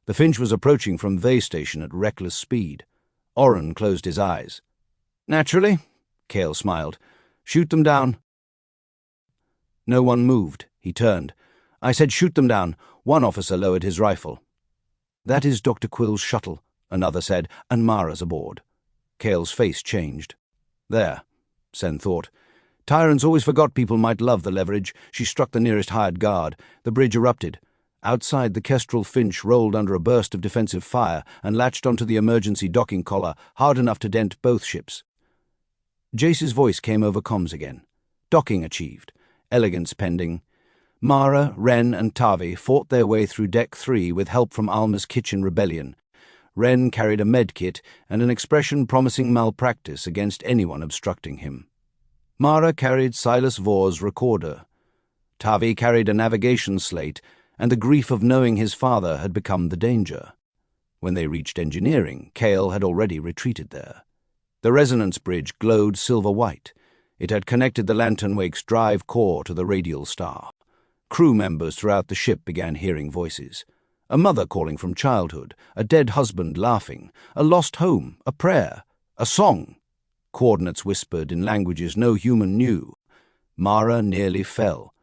The Finch was approaching from Vey Station at reckless speed. Oren closed his eyes. "Naturally," Cale smiled. "Shoot them down." No one moved. He turned. "I said shoot them down." One officer lowered his rifle. "That is Dr. Quill's shuttle," another said, "and Mara's aboard." Cale's face changed. "There," Sen thought. Tyrants always forgot people might love the leverage. She struck the nearest hired guard. The bridge erupted. Outside, the Kestrel Finch rolled under a burst of defensive fire and latched onto the emergency docking collar, hard enough to dent both ships. Jace's voice came over comms again. Docking achieved. Elegance pending. Mara, Wren, and Tavi fought their way through Deck 3 with help from Alma's kitchen rebellion. Wren carried a med kit and an expression promising malpractice against anyone obstructing him. Mara carried Silas Vor's recorder. Tavi carried a navigation slate, and the grief of knowing his father had become the danger. When they reached engineering, Cale had already retreated there. The resonance bridge glowed silver-white. It had connected the Lanternwake's drive core to the Radial Star. Crew members throughout the ship began hearing voices. A mother calling from childhood, a dead husband laughing, a lost home, a prayer, a song. Coordinates whispered in languages no human knew. Mara nearly fell.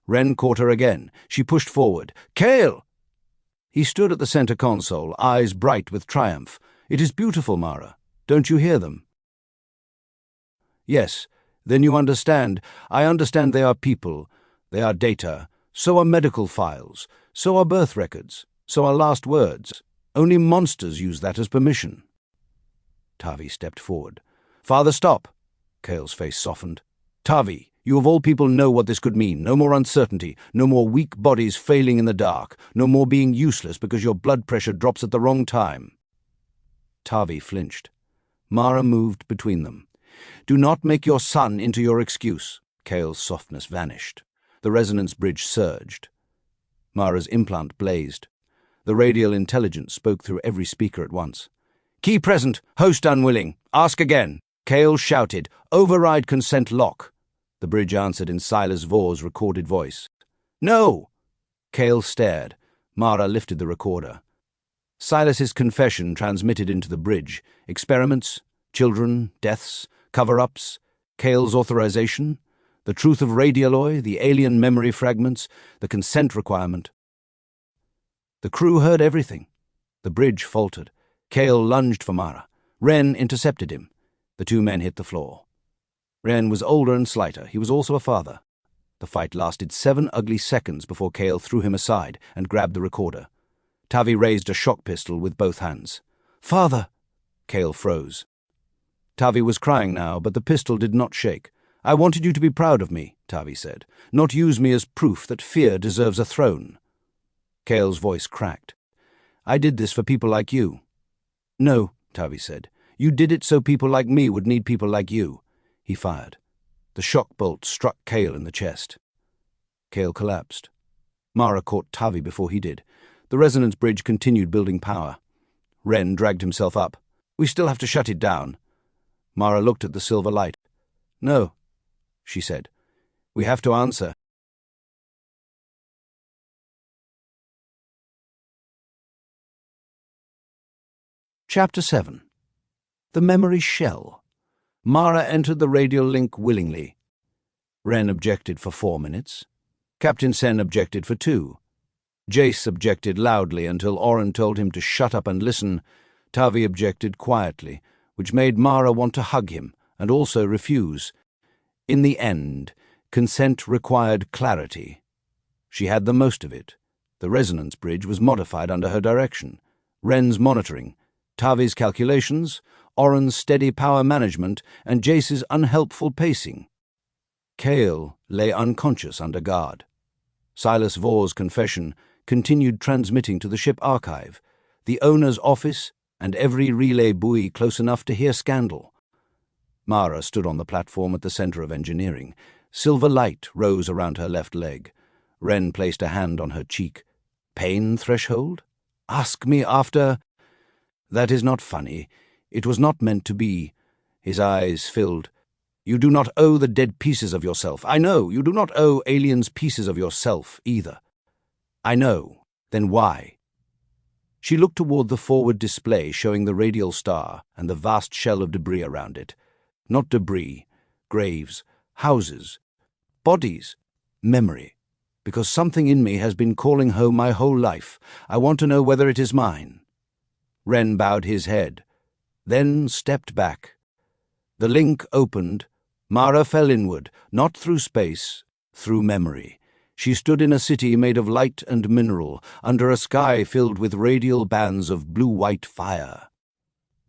Wren caught her again. She pushed forward. "Cale!" He stood at the center console, eyes bright with triumph. "It is beautiful, Mara. Don't you hear them?" "Yes. Then you understand. I understand they are people. They are data. So are medical files. So are birth records. So are last words. Only monsters use that as permission." Tavi stepped forward. "Father, stop." Cale's face softened. "Tavi, you of all people know what this could mean. No more uncertainty. No more weak bodies failing in the dark. No more being useless because your blood pressure drops at the wrong time." Tavi flinched. Mara moved between them. "Do not make your son into your excuse." Cale's softness vanished. The resonance bridge surged. Mara's implant blazed. The radial intelligence spoke through every speaker at once. "Key present. Host unwilling. Ask again." Cale shouted, "Override consent lock." The bridge answered in Silas Vor's recorded voice. "No!" Cale stared. Mara lifted the recorder. Silas's confession transmitted into the bridge. Experiments, children, deaths, cover-ups, Cale's authorization, the truth of radialoy, the alien memory fragments, the consent requirement. The crew heard everything. The bridge faltered. Cale lunged for Mara. Wren intercepted him. The two men hit the floor. Wren was older and slighter. He was also a father. The fight lasted 7 ugly seconds before Cale threw him aside and grabbed the recorder. Tavi raised a shock pistol with both hands. "Father!" Cale froze. Tavi was crying now, but the pistol did not shake. "I wanted you to be proud of me," Tavi said, "not use me as proof that fear deserves a throne." Cale's voice cracked. "I did this for people like you." "No," Tavi said. "You did it so people like me would need people like you." He fired. The shock bolt struck Cale in the chest. Cale collapsed. Mara caught Tavi before he did. The resonance bridge continued building power. Wren dragged himself up. "We still have to shut it down." Mara looked at the silver light. "No," she said. "We have to answer." Chapter 7. The Memory Shell. Mara entered the radial link willingly. Wren objected for 4 minutes. Captain Sen objected for 2. Jace objected loudly until Oren told him to shut up and listen. Tavi objected quietly, which made Mara want to hug him and also refuse. In the end, consent required clarity. She had the most of it. The resonance bridge was modified under her direction. Wren's monitoring, Tavi's calculations, Oren's steady power management, and Jace's unhelpful pacing. Cale lay unconscious under guard. Silas Vor's confession continued transmitting to the ship archive, the owner's office, and every relay buoy close enough to hear scandal. Mara stood on the platform at the center of engineering. Silver light rose around her left leg. Wren placed a hand on her cheek. "Pain threshold? Ask me after—" "That is not funny. It was not meant to be." His eyes filled. "You do not owe the dead pieces of yourself. I know. You do not owe aliens pieces of yourself, either." "I know. Then why?" She looked toward the forward display showing the Radial Star and the vast shell of debris around it. Not debris, graves, houses, bodies, memory. Because something in me has been calling home my whole life. I want to know whether it is mine. Wren bowed his head, then stepped back. The link opened. Mara fell inward, not through space, through memory. She stood in a city made of light and mineral, under a sky filled with radial bands of blue-white fire.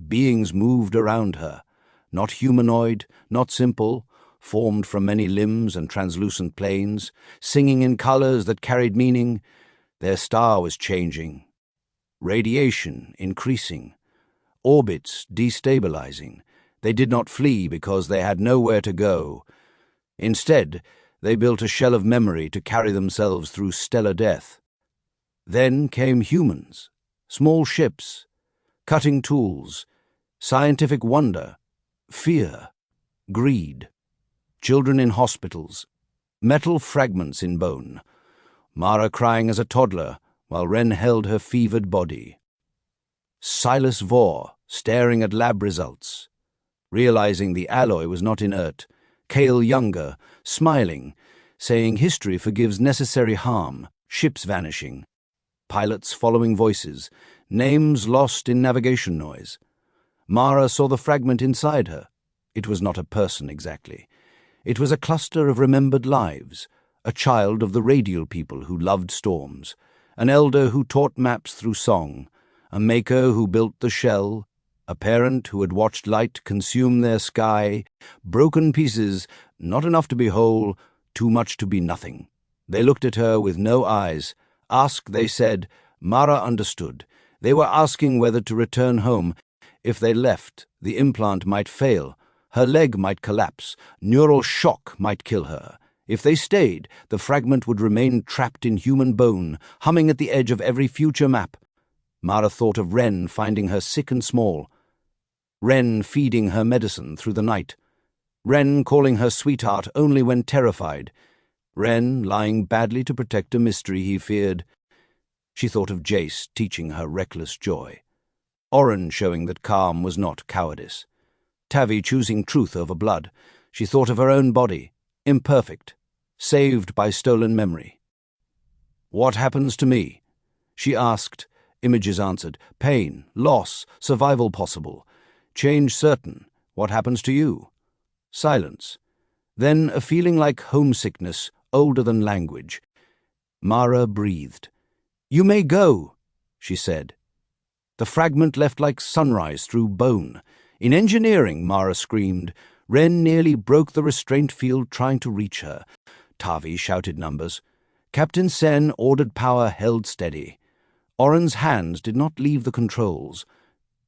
Beings moved around her, not humanoid, not simple, formed from many limbs and translucent planes, singing in colors that carried meaning. Their star was changing. Radiation increasing. Orbits destabilizing. They did not flee because they had nowhere to go. Instead, they built a shell of memory to carry themselves through stellar death. Then came humans, small ships, cutting tools, scientific wonder, fear, greed, children in hospitals, metal fragments in bone, Mara crying as a toddler while Wren held her fevered body. Silas Vor staring at lab results, realizing the alloy was not inert, Cale younger, smiling, saying history forgives necessary harm, ships vanishing, pilots following voices, names lost in navigation noise. Mara saw the fragment inside her. It was not a person exactly. It was a cluster of remembered lives, a child of the radial people who loved storms, an elder who taught maps through song, a maker who built the shell, a parent who had watched light consume their sky, broken pieces, not enough to be whole, too much to be nothing. They looked at her with no eyes. Ask, they said. Mara understood. They were asking whether to return home. If they left, the implant might fail. Her leg might collapse. Neural shock might kill her. If they stayed, the fragment would remain trapped in human bone, humming at the edge of every future map. Mara thought of Wren finding her sick and small. Wren feeding her medicine through the night. Wren calling her sweetheart only when terrified. Wren lying badly to protect a mystery he feared. She thought of Jace teaching her reckless joy. Oren showing that calm was not cowardice. Tavi choosing truth over blood. She thought of her own body, imperfect, saved by stolen memory. What happens to me? She asked. Images answered. Pain, loss, survival possible. Change certain. What happens to you? Silence. Then a feeling like homesickness older than language. Mara breathed. "You may go," she said. The fragment left like sunrise through bone. "In engineering," Mara screamed. Wren nearly broke the restraint field trying to reach her. Tavi shouted numbers. Captain Sen ordered power held steady. Oren's hands did not leave the controls.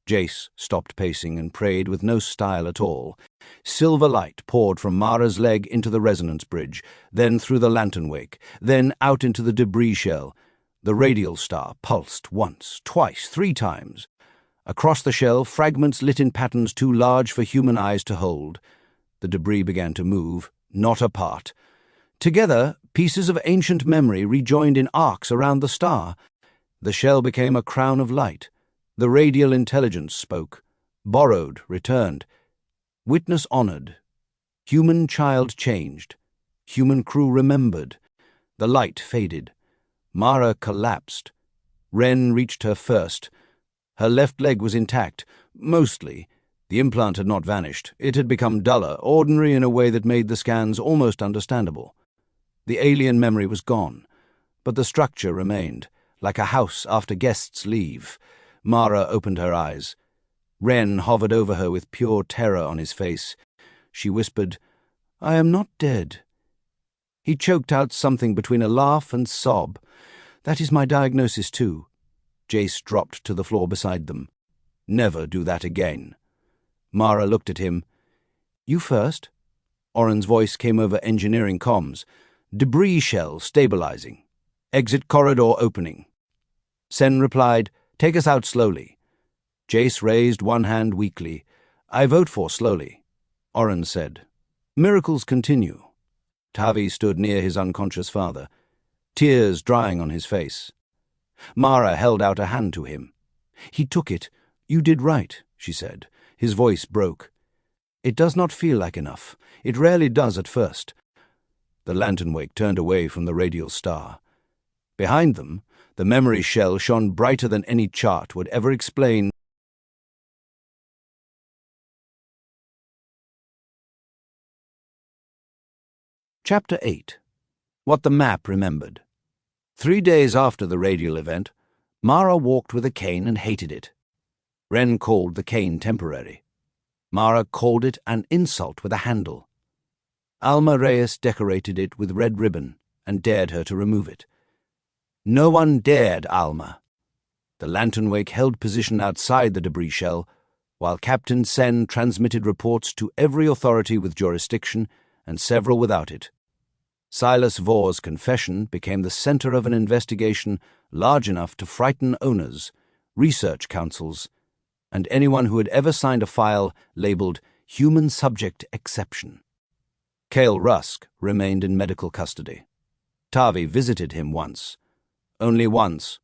Jace stopped pacing and prayed with no style at all. Silver light poured from Mara's leg into the resonance bridge, then through the Lanternwake, then out into the debris shell. The Radial Star pulsed once, twice, 3 times. Across the shell, fragments lit in patterns too large for human eyes to hold. The debris began to move, not apart. Together, pieces of ancient memory rejoined in arcs around the star. The shell became a crown of light. The radial intelligence spoke. Borrowed, returned. Witness honored. Human child changed. Human crew remembered. The light faded. Mara collapsed. Wren reached her first. Her left leg was intact, mostly. The implant had not vanished. It had become duller, ordinary in a way that made the scans almost understandable. The alien memory was gone, but the structure remained, like a house after guests leave. Mara opened her eyes. Wren hovered over her with pure terror on his face. She whispered, "I am not dead." He choked out something between a laugh and sob. "That is my diagnosis too." Jace dropped to the floor beside them. "Never do that again." Mara looked at him. "You first." Oren's voice came over engineering comms. "Debris shell stabilizing. Exit corridor opening." Sen replied, "Take us out slowly." Jace raised one hand weakly. "I vote for slowly." Oren said, "Miracles continue." Tavi stood near his unconscious father, tears drying on his face. Mara held out a hand to him. He took it. "You did right," she said. His voice broke. "It does not feel like enough. It rarely does at first." The Lanternwake turned away from the Radial Star. Behind them, the memory shell shone brighter than any chart would ever explain. Chapter 8. What the Map Remembered. 3 days after the radial event, Mara walked with a cane and hated it. Wren called the cane temporary. Mara called it an insult with a handle. Alma Reyes decorated it with red ribbon and dared her to remove it. No one dared Alma. The Lanternwake held position outside the debris shell, while Captain Sen transmitted reports to every authority with jurisdiction and several without it. Silas Vor's confession became the center of an investigation large enough to frighten owners, research councils, and anyone who had ever signed a file labeled Human Subject Exception. Cale Rusk remained in medical custody. Tavi visited him once. Only once.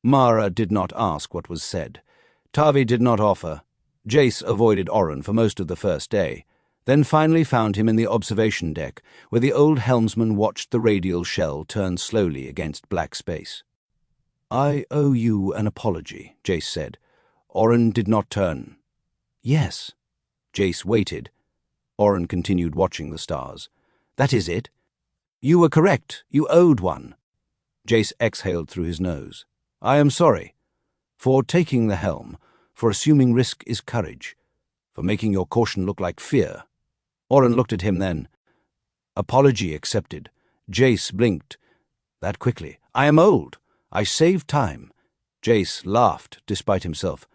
Mara did not ask what was said. Tavi did not offer. Jace avoided Oren for most of the first day, then finally found him in the observation deck, where the old helmsman watched the radial shell turn slowly against black space. "I owe you an apology," Jace said. Oren did not turn. "Yes." Jace waited. Oren continued watching the stars. "That is it. You were correct. You owed one." Jace exhaled through his nose. "I am sorry. For taking the helm, for assuming risk is courage, for making your caution look like fear." Oren looked at him then. "Apology accepted." Jace blinked. That quickly. "I am old. I saved time." Jace laughed, despite himself.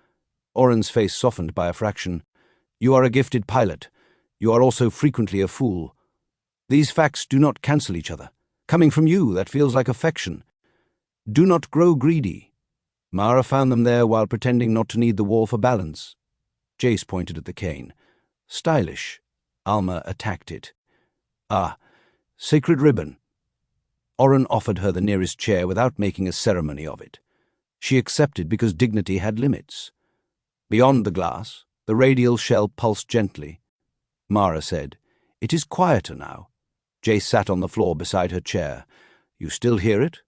Oren's face softened by a fraction. "You are a gifted pilot. You are also frequently a fool. These facts do not cancel each other. Coming from you, that feels like affection. Do not grow greedy." Mara found them there while pretending not to need the wall for balance. Jace pointed at the cane. "Stylish." Alma attacked it. "Ah, sacred ribbon." Oren offered her the nearest chair without making a ceremony of it. She accepted because dignity had limits. Beyond the glass, the radial shell pulsed gently. Mara said, "It is quieter now." Jace sat on the floor beside her chair. "You still hear it?"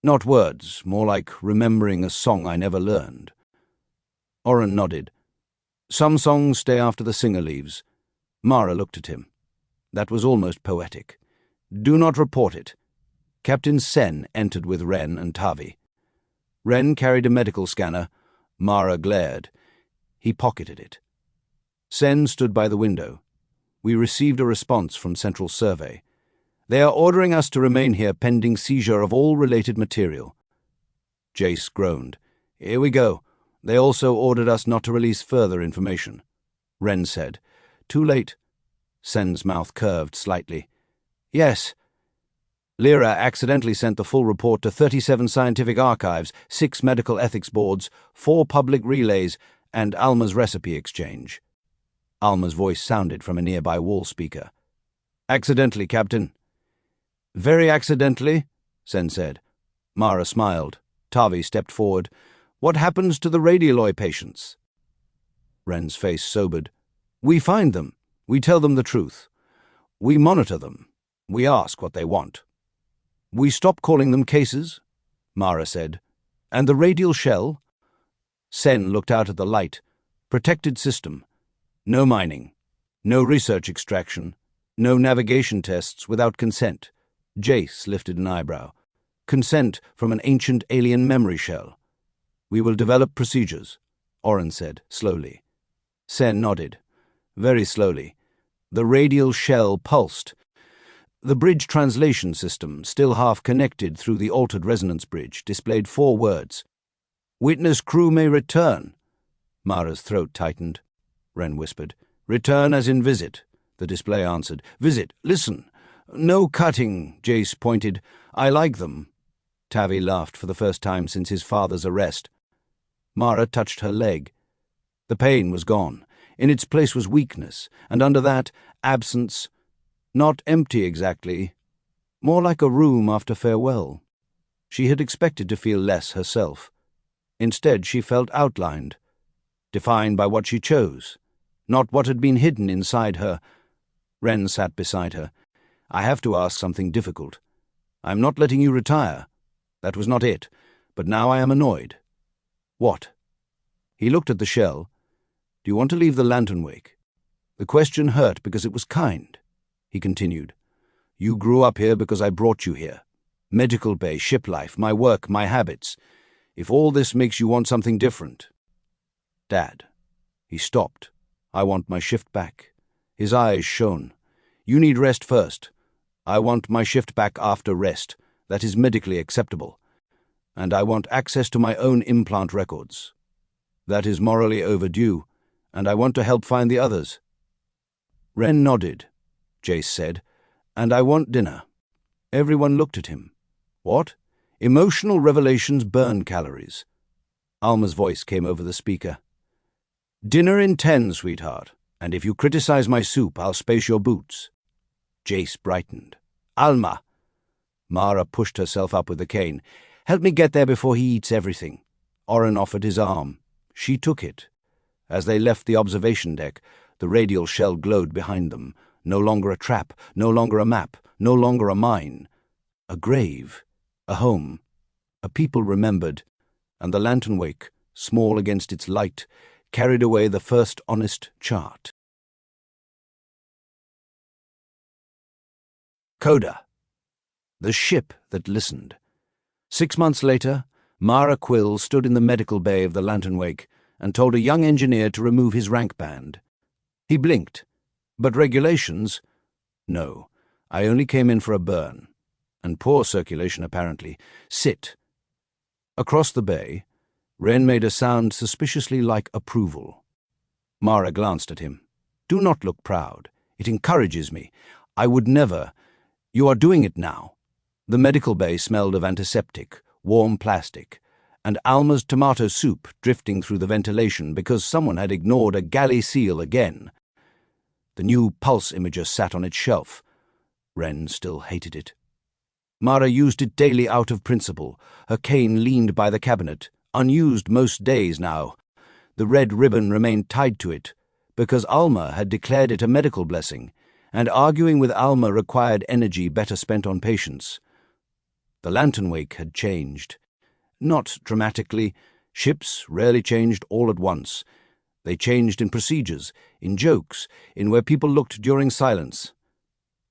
"Not words, more like remembering a song I never learned." Oren nodded. "Some songs stay after the singer leaves." Mara looked at him. That was almost poetic. Do not report it." Captain Sen entered with Wren and Tavi. Wren carried a medical scanner. Mara glared. He pocketed it. Sen stood by the window. We received a response from Central Survey. They are ordering us to remain here pending seizure of all related material. Jace groaned. Here we go. They also ordered us not to release further information. Wren said. Too late. Sen's mouth curved slightly. Yes. Lyra accidentally sent the full report to 37 scientific archives, 6 medical ethics boards, 4 public relays, and Alma's recipe exchange. Alma's voice sounded from a nearby wall speaker. Accidentally, Captain. Very accidentally, Sen said. Mara smiled. Tavi stepped forward. What happens to the radialoid patients? Wren's face sobered. We find them. We tell them the truth. We monitor them. We ask what they want. We stop calling them cases, Mara said. And the radial shell? Sen looked out at the light. Protected system. No mining. No research extraction. No navigation tests without consent. Jace lifted an eyebrow. Consent from an ancient alien memory shell. We will develop procedures, Oren said, slowly. Sen nodded. Very slowly. The radial shell pulsed. The bridge translation system, still half connected through the altered resonance bridge, displayed 4 words. Witness crew may return. Mara's throat tightened. Wren whispered. Return as in visit, the display answered. Visit, listen. No cutting, Jace pointed. I like them. Tavi laughed for the first time since his father's arrest. Mara touched her leg. The pain was gone. In its place was weakness, and under that, absence. Not empty exactly. More like a room after farewell. She had expected to feel less herself. Instead, she felt outlined, defined by what she chose, not what had been hidden inside her. Wren sat beside her. I have to ask something difficult. I am not letting you retire. That was not it, but now I am annoyed. What? He looked at the shell. Do you want to leave the Lanternwake? The question hurt because it was kind. He continued. You grew up here because I brought you here. Medical bay, ship life, my work, my habits. If all this makes you want something different. Dad. He stopped. I want my shift back. His eyes shone. You need rest first. I want my shift back after rest. That is medically acceptable. And I want access to my own implant records. That is morally overdue, and I want to help find the others. Wren nodded. Jace said, and I want dinner. Everyone looked at him. What? Emotional revelations burn calories. Alma's voice came over the speaker. Dinner in 10, sweetheart, and if you criticize my soup, I'll space your boots. Jace brightened. Alma. Mara pushed herself up with the cane. Help me get there before he eats everything. Oren offered his arm. She took it. As they left the observation deck, the radial shell glowed behind them. No longer a trap, no longer a map, no longer a mine. A grave, a home, a people remembered, and the Lanternwake, small against its light, carried away the first honest chart. Coda. The ship that listened. 6 months later, Mara Quill stood in the medical bay of the Lanternwake and told a young engineer to remove his rank band. He blinked. But regulations? No, I only came in for a burn. And poor circulation, apparently. Sit. Across the bay, Wren made a sound suspiciously like approval. Mara glanced at him. Do not look proud. It encourages me. I would never. You are doing it now. The medical bay smelled of antiseptic, warm plastic, and Alma's tomato soup drifting through the ventilation because someone had ignored a galley seal again. The new pulse imager sat on its shelf. Wren still hated it. Mara used it daily out of principle. Her cane leaned by the cabinet, unused most days now. The red ribbon remained tied to it, because Alma had declared it a medical blessing, and arguing with Alma required energy better spent on patients. The Lanternwake had changed. Not dramatically. Ships rarely changed all at once. They changed in procedures, in jokes, in where people looked during silence.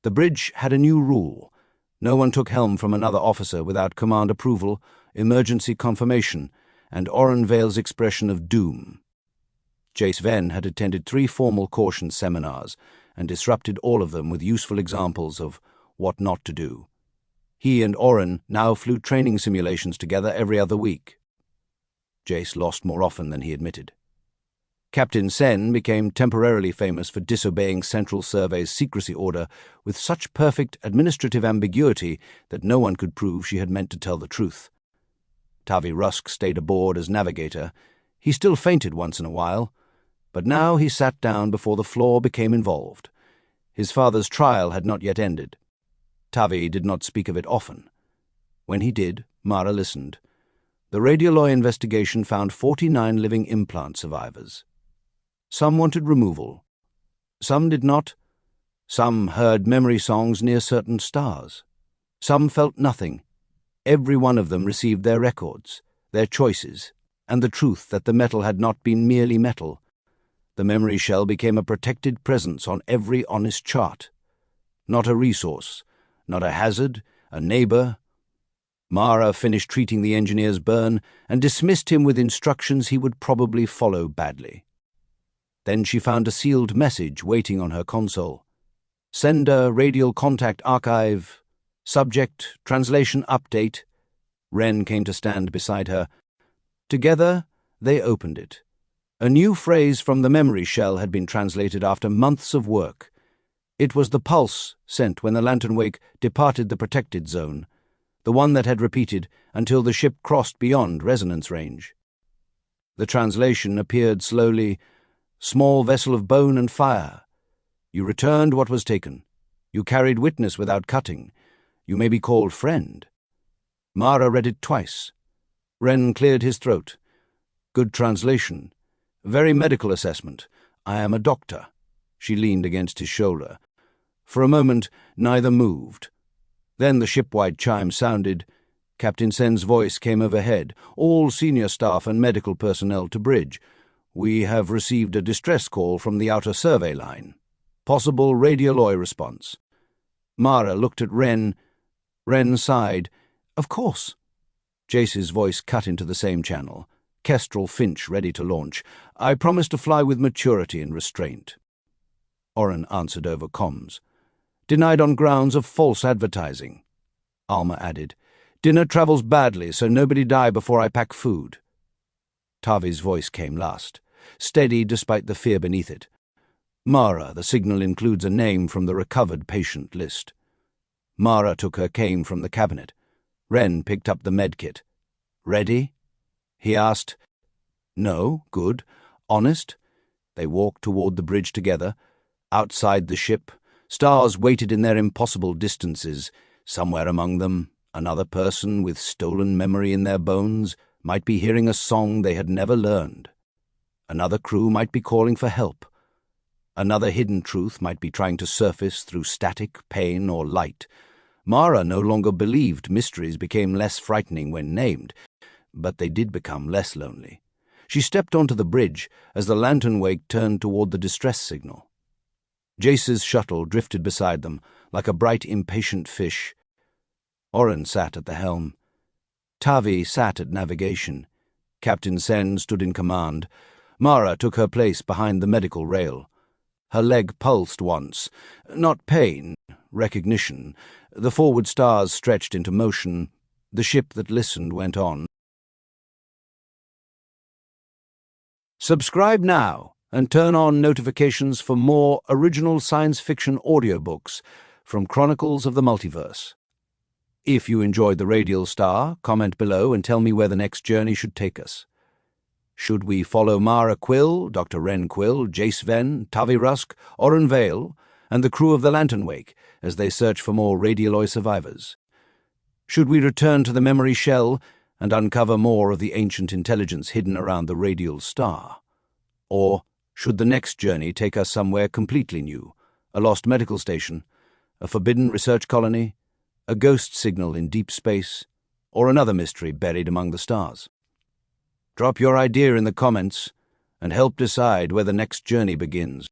The bridge had a new rule. No one took helm from another officer without command approval, emergency confirmation, and Oren Vale's expression of doom. Jace Venn had attended 3 formal caution seminars and disrupted all of them with useful examples of what not to do. He and Oren now flew training simulations together every other week. Jace lost more often than he admitted. Captain Sen became temporarily famous for disobeying Central Survey's secrecy order with such perfect administrative ambiguity that no one could prove she had meant to tell the truth. Tavi Rusk stayed aboard as navigator. He still fainted once in a while, but now he sat down before the floor became involved. His father's trial had not yet ended. Tavi did not speak of it often. When he did, Mara listened. The Radial investigation found 49 living implant survivors. Some wanted removal. Some did not. Some heard memory songs near certain stars. Some felt nothing. Every one of them received their records, their choices, and the truth that the metal had not been merely metal. The memory shell became a protected presence on every honest chart. Not a resource, not a hazard, a neighbor. Mara finished treating the engineer's burn and dismissed him with instructions he would probably follow badly. Then she found a sealed message waiting on her console. Sender, radial contact archive. Subject, translation update. Wren came to stand beside her. Together, they opened it. A new phrase from the memory shell had been translated after months of work. It was the pulse sent when the Lanternwake departed the protected zone, the one that had repeated until the ship crossed beyond resonance range. The translation appeared slowly. Small vessel of bone and fire. You returned what was taken. You carried witness without cutting. You may be called friend. Mara read it twice. Wren cleared his throat. Good translation. Very medical assessment. I am a doctor. She leaned against his shoulder. For a moment, neither moved. Then the shipwide chime sounded. Captain Sen's voice came overhead. All senior staff and medical personnel to bridge. We have received a distress call from the outer survey line. Possible radial response. Mara looked at Wren. Wren sighed. Of course. Jace's voice cut into the same channel. Kestrel Finch ready to launch. I promise to fly with maturity and restraint. Oren answered over comms. Denied on grounds of false advertising. Alma added. Dinner travels badly, so nobody die before I pack food. Tavi's voice came last, steady despite the fear beneath it. Mara, the signal includes a name from the recovered patient list. Mara took her cane from the cabinet. Wren picked up the medkit. Ready? He asked. No, good. Honest? They walked toward the bridge together. Outside the ship, stars waited in their impossible distances. Somewhere among them, another person with stolen memory in their bones might be hearing a song they had never learned. Another crew might be calling for help. Another hidden truth might be trying to surface through static, pain, or light. Mara no longer believed mysteries became less frightening when named, but they did become less lonely. She stepped onto the bridge as the Lanternwake turned toward the distress signal. Jace's shuttle drifted beside them, like a bright, impatient fish. Oren sat at the helm. Tavi sat at navigation. Captain Sen stood in command. Mara took her place behind the medical rail. Her leg pulsed once. Not pain, recognition. The forward stars stretched into motion. The ship that listened went on. Subscribe now and turn on notifications for more original science fiction audiobooks from Chronicles of the Multiverse. If you enjoyed the Radial Star, comment below and tell me where the next journey should take us. Should we follow Mara Quill, Dr. Wren Quill, Jace Venn, Tavi Rusk, Oren Vale, and the crew of the Lanternwake as they search for more Radial survivors? Should we return to the memory shell and uncover more of the ancient intelligence hidden around the Radial Star? Or should the next journey take us somewhere completely new, a lost medical station, a forbidden research colony, a ghost signal in deep space, or another mystery buried among the stars? Drop your idea in the comments and help decide where the next journey begins.